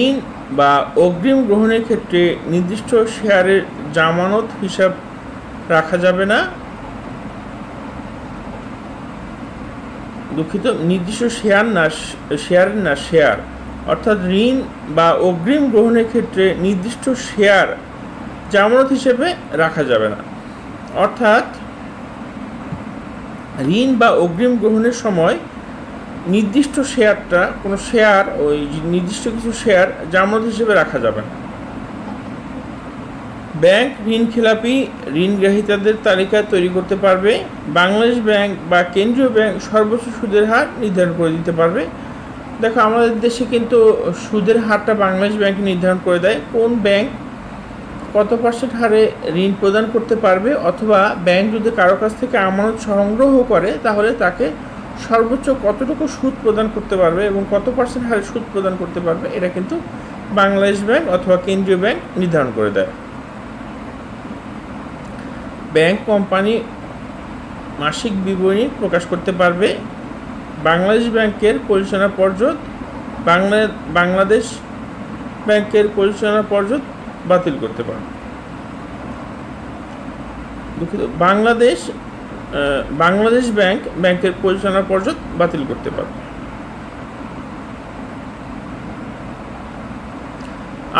ঋণ বা অগ্রিম গ্রহণের ক্ষেত্রে নির্দিষ্ট শেয়ারের জামানত হিসাব রাখা যাবে না। দুঃখিত, নির্দিষ্ট শেয়ার অর্থাৎ ঋণ বা অগ্রিম গ্রহণের ক্ষেত্রে নির্দিষ্ট শেয়ার জামানত হিসেবে রাখা যাবে না। অর্থাৎ ঋণ বা অগ্রিম গ্রহণের সময় নির্দিষ্ট নির্দিষ্ট কিছু শেয়ার জামানত হিসেবে রাখা যাবে না। ব্যাংক ঋণ খেলাপি ঋণগ্রহীতাদের তালিকা তৈরি করতে পারবে। বাংলাদেশ ব্যাংক বা কেন্দ্রীয় ব্যাংক সর্বোচ্চ সুদের হার নির্ধারণ করে দিতে পারবে। দেখো, আমাদের দেশে কিন্তু সুদের হারটা বাংলাদেশ ব্যাংক নির্ধারণ করে দেয় কোন ব্যাংক কত % হারে ঋণ প্রদান করতে পারবে, অথবা ব্যাংক যদি কারো কাছ থেকে আমানত সংগ্রহ করে তাহলে তাকে সর্বোচ্চ কতটুকু সুদ প্রদান করতে পারবে এবং কত % হারে সুদ প্রদান করতে পারবে, এটা কিন্তু বাংলাদেশ ব্যাংক অথবা কেন্দ্রীয় ব্যাংক নির্ধারণ করে দেয়। ব্যাংক কোম্পানি মাসিক বিবরণী প্রকাশ করতে পারবে। বাংলাদেশ ব্যাংকের পরিচালনা পর্ষদ বাংলাদেশ ব্যাংকের পরিচালনা পর্ষদ বাতিল করতে পারবে। দুঃখিত, বাংলাদেশ ব্যাংকের পরিচালনা পর্ষদ বাতিল করতে পারবে।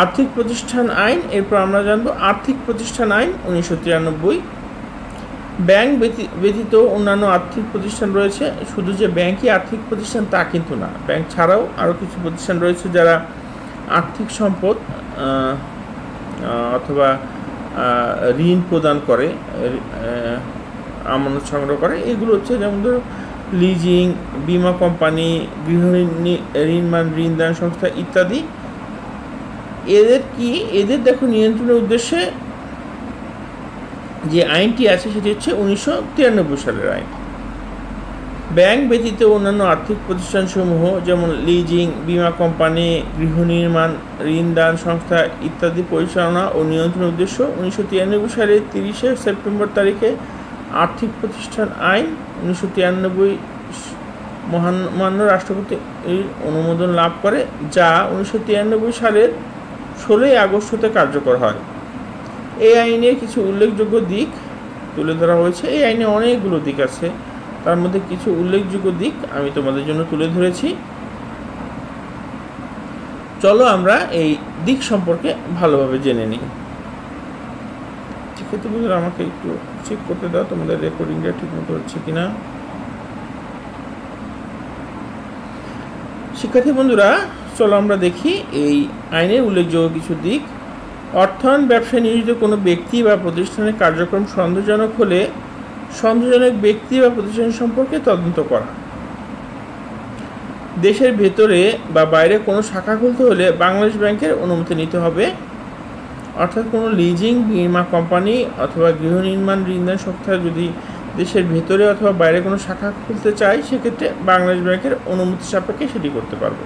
আর্থিক প্রতিষ্ঠান আইন, এরপর আমরা জানবো আর্থিক প্রতিষ্ঠান আইন 1993। ব্যাংক ব্যতীত অন্যান্য আর্থিক প্রতিষ্ঠান রয়েছে। শুধু যে ব্যাংকই আর্থিক প্রতিষ্ঠান তা কিন্তু না, ব্যাংক ছাড়াও আরও কিছু প্রতিষ্ঠান রয়েছে যারা আর্থিক সম্পদ অথবা ঋণ প্রদান করে, আমানত সংগ্রহ করে। এগুলো হচ্ছে যেমন ধরো লিজিং, বিমা কোম্পানি, গৃহ ঋণ দান সংস্থা ইত্যাদি। এদের দেখো নিয়ন্ত্রণের উদ্দেশ্যে যে আইনটি আছে সেটি হচ্ছে 1993 সালের আইন। ব্যাংক ব্যতীত অন্যান্য আর্থিক প্রতিষ্ঠানসমূহ যেমন লিজিং, বিমা কোম্পানি, গৃহ ঋণ দান সংস্থা ইত্যাদি পরিচালনা ও নিয়ন্ত্রণের উদ্দেশ্য 1993 সালের 30 সেপ্টেম্বর তারিখে আর্থিক প্রতিষ্ঠান আইন 1993 মহামান্য রাষ্ট্রপতির অনুমোদন লাভ করে, যা 1993 সালের 16 আগস্ট হতে কার্যকর হয়। এই আইনের কিছু উল্লেখযোগ্য দিক তুলে ধরা হয়েছে। এই আইনে অনেকগুলো দিক আছে, তার মধ্যে কিছু উল্লেখযোগ্য দিক আমি তোমাদের জন্য তুলে ধরেছি। চলো আমরা এই দিক সম্পর্কে ভালোভাবে জেনে নিই। সেক্ষেত্রে বন্ধুরা আমাকে একটু চেক করতে দাও তোমাদের রেকর্ডিংটা ঠিকমতো হচ্ছে কিনা। শিক্ষার্থী বন্ধুরা, চলো আমরা দেখি এই আইনের উল্লেখযোগ্য কিছু দিক। অর্থায়ন ব্যবসায় নিয়োজিত কোনো ব্যক্তি বা প্রতিষ্ঠানের কার্যক্রম সন্দেহজনক হলে সন্দেহজনক ব্যক্তি বা প্রতিষ্ঠান সম্পর্কে তদন্ত করা। দেশের ভেতরে বা বাইরে কোনো শাখা খুলতে হলে বাংলাদেশ ব্যাংকের অনুমতি নিতে হবে। অর্থাৎ কোনো লিজিং, বিমা কোম্পানি অথবা গৃহ ঋণদান সংস্থা যদি দেশের ভেতরে অথবা বাইরে কোনো শাখা খুলতে চায় সেক্ষেত্রে বাংলাদেশ ব্যাংকের অনুমতি সাপেক্ষে সেটি করতে পারবে।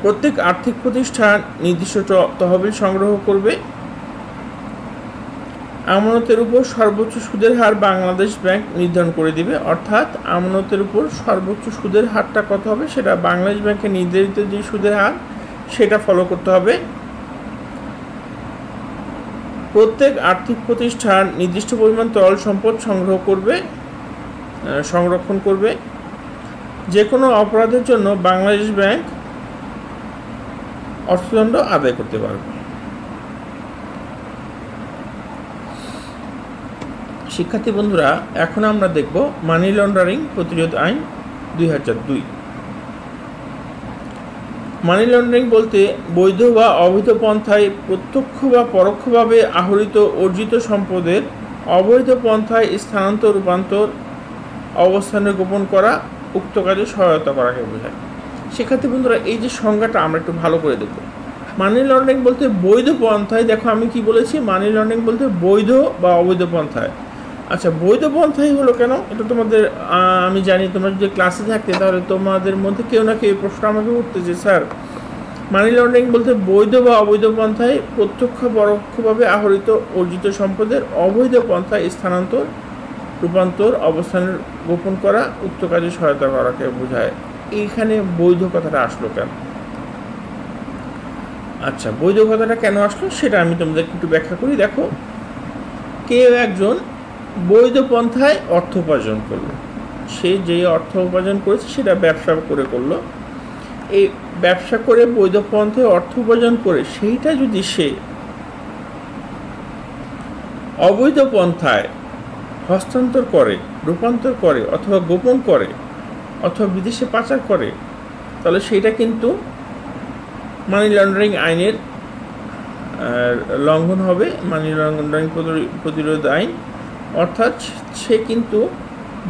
প্রত্যেক আর্থিক প্রতিষ্ঠান নির্দিষ্ট তহবিল সংগ্রহ করবে। আমানতের উপর সর্বোচ্চ সুদের হার বাংলাদেশ ব্যাংক নির্ধারণ করে দিবে। অর্থাৎ আমানতের উপর সর্বোচ্চ সুদের হারটা কত হবে সেটা বাংলাদেশ ব্যাংকের নির্ধারিত যে সুদের হার সেটা ফলো করতে হবে। প্রত্যেক আর্থিক প্রতিষ্ঠান নির্দিষ্ট পরিমাণ তরল সম্পদ সংরক্ষণ করবে। যে কোনো অপরাধের জন্য বাংলাদেশ ব্যাংক অর্থদণ্ড আদায় করতে পারবে। শিক্ষার্থী বন্ধুরা, এখন আমরা দেখব মানি লন্ডারিং প্রতিরোধ আইন 2002। মানি লন্ডারিং বলতে বৈধ বা অবৈধ পন্থায় প্রত্যক্ষ বা পরোক্ষভাবে আহরিত অর্জিত সম্পদের অবৈধ পন্থায় স্থানান্তর, রূপান্তর, অবস্থানে গোপন করা, উক্ত কাজে সহায়তা করাকে বোঝায়। শিক্ষার্থী বন্ধুরা, এই যে সংজ্ঞাটা আমরা একটু ভালো করে দেখব। মানি লন্ডারিং বলতে বৈধ পন্থায়, দেখো আমি কি বলেছি, মানি লন্ডারিং বলতে বৈধ বা অবৈধ পন্থায়। আচ্ছা, বৈধ পন্থাই হলো কেন, এটা তোমাদের আমি জানি তোমরা যদি ক্লাসে থাকতে তাহলে তোমাদের মধ্যে কেউ না কেউ প্রশ্ন আমাকে উঠতে যে স্যার মানি লন্ডারিং বলতে বৈধ বা অবৈধ পন্থায় প্রত্যক্ষ পরোক্ষভাবে আহরিত অর্জিত সম্পদের অবৈধ পন্থায় স্থানান্তর, রূপান্তর, অবস্থানের গোপন করা, উক্ত কাজে সহায়তা করাকে বোঝায়। এইখানে বৈধ কথাটা আসলো কেন? আচ্ছা, বৈধ কথাটা কেন আসলো সেটা আমি তোমাদেরকে একটু ব্যাখ্যা করি। দেখো, কেউ একজন বৈধ পন্থায় অর্থ উপার্জন করলো, সে যে অর্থ উপার্জন করেছে সেটা ব্যবসা করে করলো। এই ব্যবসা করে বৈধ পন্থায় অর্থ উপার্জন করে সেইটা যদি সে অবৈধ পন্থায় হস্তান্তর করে, রূপান্তর করে, অথবা গোপন করে, অথবা বিদেশে পাচার করে, তাহলে সেইটা কিন্তু মানি লন্ডারিং আইনের লঙ্ঘন হবে, মানি লন্ডারিং প্রতিরোধ আইন। অর্থাৎ সে কিন্তু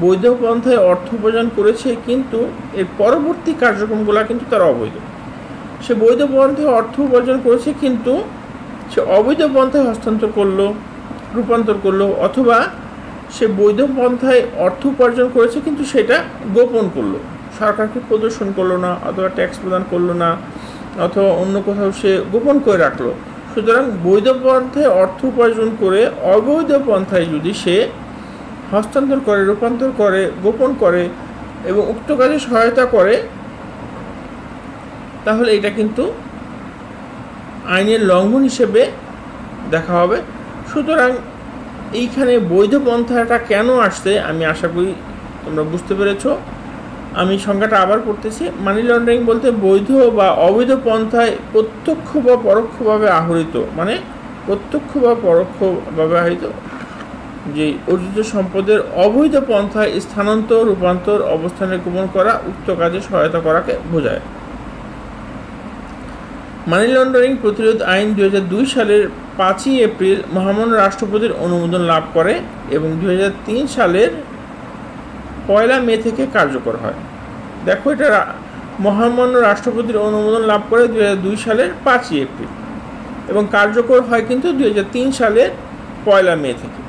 বৈধ পন্থায় অর্থ উপার্জন করেছে, কিন্তু এর পরবর্তী কার্যক্রমগুলো কিন্তু তার অবৈধ। সে বৈধ পন্থায় অর্থ উপার্জন করেছে, কিন্তু সে অবৈধ পন্থায় হস্তান্তর করলো, রূপান্তর করলো, অথবা সে বৈধ পন্থায় অর্থ উপার্জন করেছে কিন্তু সেটা গোপন করলো, সরকারকে প্রদর্শন করলো না, অথবা ট্যাক্স প্রদান করলো না, অথবা অন্য কোথাও সে গোপন করে রাখলো। সুতরাং বৈধ পন্থায় অর্থ উপার্জন করে অবৈধ পন্থায় যদি সে হস্তান্তর করে, রূপান্তর করে, গোপন করে এবং উক্ত কাজে সহায়তা করে, তাহলে এটা কিন্তু আইনের লঙ্ঘন হিসেবে দেখা হবে। সুতরাং এইখানে বৈধ পন্থাটা কেন আসছে আমি আশা করি তোমরা বুঝতে পেরেছ। আমি সংজ্ঞাটা আবার পড়তেছি। মানি লন্ডারিং বলতে বৈধ বা অবৈধ পন্থায় প্রত্যক্ষ বা পরোক্ষভাবে আহরিত, মানে প্রত্যক্ষ বা পরোক্ষভাবে আহরিত যে অর্জিত সম্পদের অবৈধ পন্থায় স্থানান্তর, রূপান্তর, অবস্থানে গোপন করা, উক্ত কাজে সহায়তা করাকে বোঝায়। মানি লন্ডারিং প্রতিরোধ আইন 2002 সালের 5ই এপ্রিল মহামান্য রাষ্ট্রপতির অনুমোদন লাভ করে এবং 2003 সালের 1 মে থেকে কার্যকর হয়। দেখো, এটা মহামান্য রাষ্ট্রপতির অনুমোদন লাভ করে 2002 সালের 5ই এপ্রিল এবং কার্যকর হয় কিন্তু 2003 সালের 1 মে থেকে।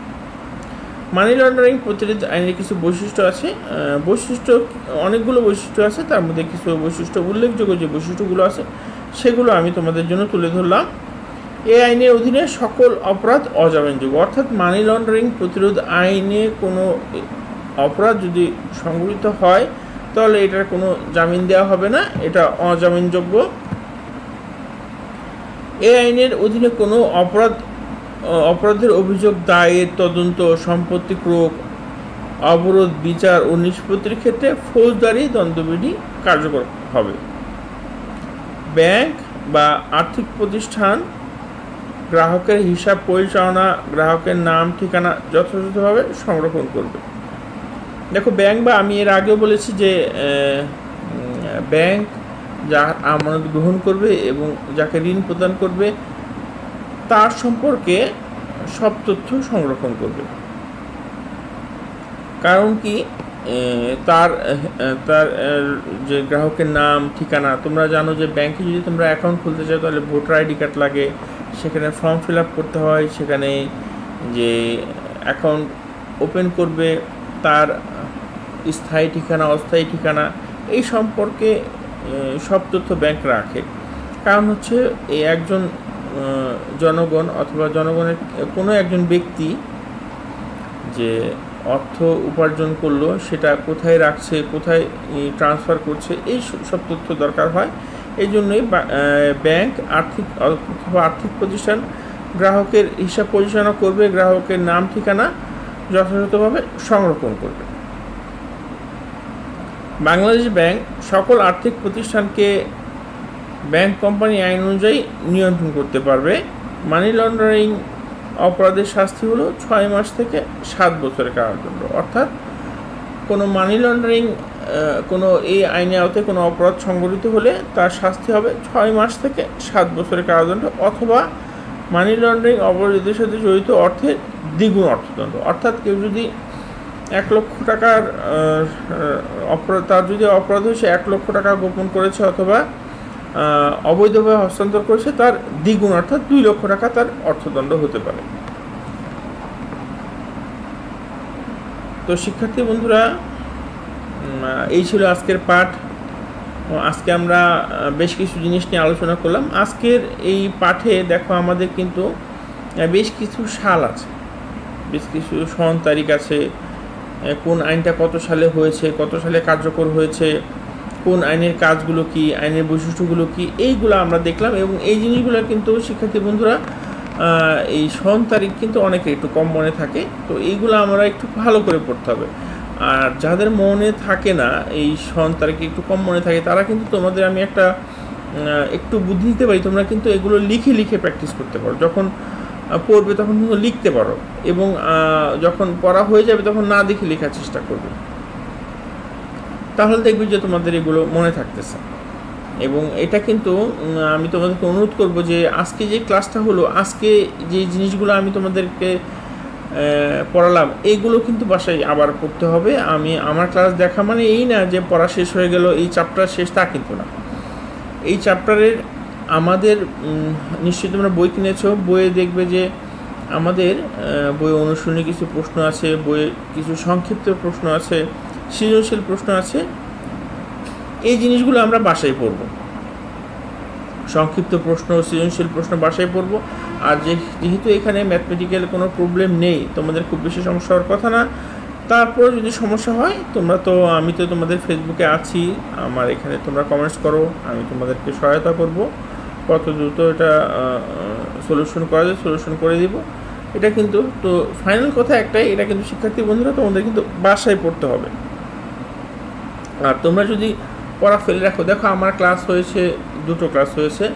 মানি লন্ডারিং প্রতিরোধ আইনের কিছু বৈশিষ্ট্য আছে, অনেকগুলো বৈশিষ্ট্য আছে, তার মধ্যে কিছু বৈশিষ্ট্য উল্লেখযোগ্য যে বৈশিষ্ট্যগুলো আছে সেগুলো আমি তোমাদের জন্য তুলে ধরলাম। এই আইনের অধীনে সকল অপরাধ অজামিনযোগ্য, অর্থাৎ মানি লন্ডারিং প্রতিরোধ আইনে কোনো অপরাধ যদি সংঘটিত হয় তাহলে এটার কোনো জামিন দেওয়া হবে না, এটা অজামিনযোগ্য। এই আইনের অধীনে কোনো অপরাধের অভিযোগ দায়ের, তদন্ত, সম্পত্তি ক্রোক, অবরোধ, বিচার ও নিষ্পত্তির ক্ষেত্রে ফৌজদারি দণ্ডবিধি কার্যকর হবে। ব্যাংক বা আর্থিক প্রতিষ্ঠান গ্রাহকের হিসাব পরিচালনা, গ্রাহকের নাম ঠিকানা যথাযথভাবে সংরক্ষণ করবে। দেখো, ব্যাংক বা আমি এর আগেও বলেছি যে ব্যাংক যা আমানত গ্রহণ করবে এবং যাকে ঋণ প্রদান করবে তার সম্পর্কে সব তথ্য সংরক্ষণ করবে। কারণ কি, তার যে গ্রাহকের নাম ঠিকানা, তোমরা জানো যে ব্যাংকে যদি তোমরা অ্যাকাউন্ট খুলতে চাও তাহলে ভোটার আইডি কার্ড লাগে, সেখানে ফর্ম ফিল আপ করতে হয়, সেখানে যে অ্যাকাউন্ট ওপেন করবে তার স্থায়ী ঠিকানা, অস্থায়ী ঠিকানা, এই সম্পর্কে সব তথ্য ব্যাংক রাখে। কারণ হচ্ছে এই একজন জনগণ অথবা জনগণের কোনো একজন ব্যক্তি যে অর্থ উপার্জন করলো সেটা কোথায় রাখছে, কোথায় ট্রান্সফার করছে, এই সব তথ্য দরকার হয়। এই জন্যই ব্যাংক আর্থিক প্রতিষ্ঠান গ্রাহকের হিসাব পরিচালনা করবে, গ্রাহকের নাম ঠিকানা যথাযথভাবে সংরক্ষণ করবে। বাংলাদেশ ব্যাংক সকল আর্থিক প্রতিষ্ঠানকে ব্যাংক কোম্পানি আইন অনুযায়ী নিয়ন্ত্রণ করতে পারবে। মানি লন্ডারিং অপরাধের শাস্তি হলো 6 মাস থেকে 7 বছরের কারাদণ্ড। অর্থাৎ কোনো মানি লন্ডারিং কোনো এই আইনের আওতায় কোনো অপরাধ সংঘটিত হলে তার শাস্তি হবে 6 মাস থেকে 7 বছরের কারাদণ্ড, অথবা মানি লন্ডারিং অপরাধের সাথে জড়িত অর্থের দ্বিগুণ অর্থদণ্ড। অর্থাৎ কেউ যদি 1 লক্ষ টাকার অপরাধ, তার যদি অপরাধ হয়েছে 1 লক্ষ টাকা গোপন করেছে অথবা অবৈধভাবে হস্তান্তর করেছে, তার দ্বিগুণ অর্থাৎ 2 লক্ষ টাকা তার অর্থদণ্ড হতে পারে। তো শিক্ষার্থী বন্ধুরা, এই ছিল আজকের পাঠ। আজকে আমরা বেশ কিছু জিনিস নিয়ে আলোচনা করলাম। আজকের এই পাঠে দেখো আমাদের কিন্তু বেশ কিছু সাল আছে, বেশ কিছু সন তারিখ আছে, কোন আইনটা কত সালে হয়েছে, কত সালে কার্যকর হয়েছে, কোন আইনের কাজগুলো কি, আইনের বৈশিষ্ট্যগুলো কি, এইগুলো আমরা দেখলাম। এবং এই জিনিসগুলো কিন্তু শিক্ষার্থী বন্ধুরা এই সন তারিখ কিন্তু অনেকে একটু কম মনে থাকে, তো এইগুলো আমরা একটু ভালো করে পড়তে হবে। আর যাদের মনে থাকে না, এই সন তারিখ একটু কম মনে থাকে, তারা কিন্তু তোমাদের আমি একটা একটু বুদ্ধি দিতে পারি, তোমরা কিন্তু এগুলো লিখে লিখে প্র্যাকটিস করতে পারো। যখন পড়বে তখন কিন্তু লিখতে পারো, এবং যখন পড়া হয়ে যাবে তখন না দেখে লেখার চেষ্টা করবে, তাহলে দেখবে যে তোমাদের এগুলো মনে থাকতেছে। এবং এটা কিন্তু আমি তোমাদেরকে অনুরোধ করব যে আজকে যে ক্লাসটা হলো, আজকে যে জিনিসগুলো আমি তোমাদেরকে পড়ালাম, এইগুলো কিন্তু বাসায় আবার পড়তে হবে। আমি আমার ক্লাস দেখা মানে এই না যে পড়া শেষ হয়ে গেল, এই চ্যাপ্টার শেষ, তা কিন্তু না। এই চ্যাপ্টারের আমাদের নিশ্চয়ই তোমরা বই কিনেছো, বইয়ে দেখবে যে আমাদের বইয়ে অনুশীলনী কিছু প্রশ্ন আছে, বইয়ে কিছু সংক্ষিপ্ত প্রশ্ন আছে, সৃজনশীল প্রশ্ন আছে। এই জিনিসগুলো আমরা বাসায় পড়ব, সংক্ষিপ্ত প্রশ্ন, সৃজনশীল প্রশ্ন বাসায় পড়ব। আর যেহেতু এখানে ম্যাথমেটিক্যাল কোনো প্রবলেম নেই, তোমাদের খুব বেশি সমস্যা হওয়ার কথা না। তারপর যদি সমস্যা হয়, আমি তো তোমাদের ফেসবুকে আছি, আমার এখানে তোমরা কমেন্টস করো, আমি তোমাদেরকে সহায়তা করব, কত দ্রুত এটা সলিউশন করা যায় সলিউশন করে দিব। এটা কিন্তু তো ফাইনাল কথা একটাই, এটা কিন্তু শিক্ষার্থী বন্ধুরা তোমাদের কিন্তু বাসায় পড়তে হবে। আর তোমরা যদি পড়া ফেলে রাখো, দেখো আমার ক্লাস হয়েছে, 2টো ক্লাস হয়েছে,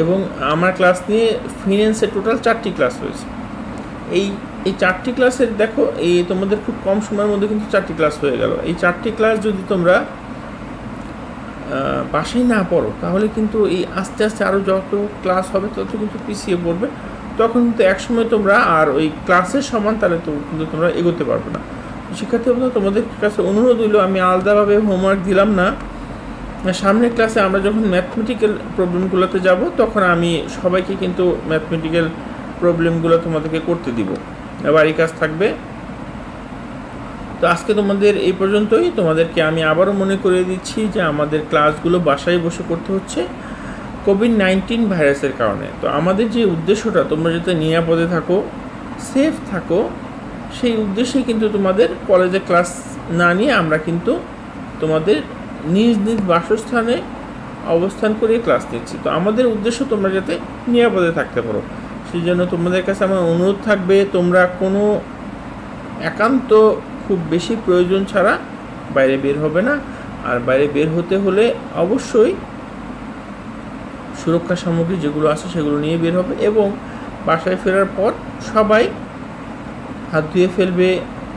এবং আমার ক্লাস নিয়ে ফিন্যান্সের টোটাল 4টি ক্লাস হয়েছে। এই 4টি ক্লাসের দেখো, এই তোমাদের খুব কম সময়ের মধ্যে কিন্তু 4টি ক্লাস হয়ে গেল। এই 4টি ক্লাস যদি তোমরা বাসায় না পড়ো, তাহলে কিন্তু এই আস্তে আস্তে আরও যত ক্লাস হবে তত কিন্তু পিছিয়ে পড়বে। তখন কিন্তু একসময় তোমরা আর ওই ক্লাসের সমান তাহলে তো কিন্তু তোমরা এগোতে পারবে না। শিক্ষার্থী বন্ধু, তোমাদের কাছে অনুরোধ হইল, আমি আলাদাভাবে হোমওয়ার্ক দিলাম না, সামনের ক্লাসে আমরা যখন ম্যাথমেটিক্যাল প্রবলেমগুলোতে যাব, তখন আমি সবাইকে কিন্তু ম্যাথমেটিক্যাল প্রবলেমগুলো তোমাদেরকে করতে দিব, বাড়ির কাজ থাকবে। তো আজকে তোমাদের এই পর্যন্তই। তোমাদেরকে আমি আবারও মনে করিয়ে দিচ্ছি যে আমাদের ক্লাসগুলো বাসায় বসে করতে হচ্ছে কোভিড-19 ভাইরাসের কারণে। তো আমাদের যে উদ্দেশ্যটা, তোমরা যাতে নিরাপদে থাকো, সেফ থাকো, সেই উদ্দেশ্যে কিন্তু তোমাদের কলেজে ক্লাস না নিয়ে আমরা কিন্তু তোমাদের নিজ নিজ বাসস্থানে অবস্থান করে ক্লাস নিচ্ছি। তো আমাদের উদ্দেশ্য তোমরা যাতে নিরাপদে থাকতে পারো, সেই জন্য তোমাদের কাছে আমার অনুরোধ থাকবে, তোমরা কোনো একান্ত খুব বেশি প্রয়োজন ছাড়া বাইরে বের হবে না। আর বাইরে বের হতে হলে অবশ্যই সুরক্ষা সামগ্রী যেগুলো আছে সেগুলো নিয়ে বের হবে, এবং বাসায় ফেরার পর সবাই হাত ধুয়ে ফেলবে,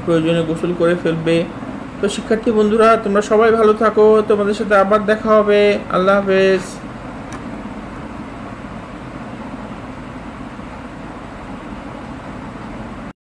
প্রয়োজনে গোসল করে ফেলবে। তো শিক্ষার্থী বন্ধুরা, তোমরা সবাই ভালো থাকো, তোমাদের সাথে আবার দেখা হবে। আল্লাহ হাফেজ।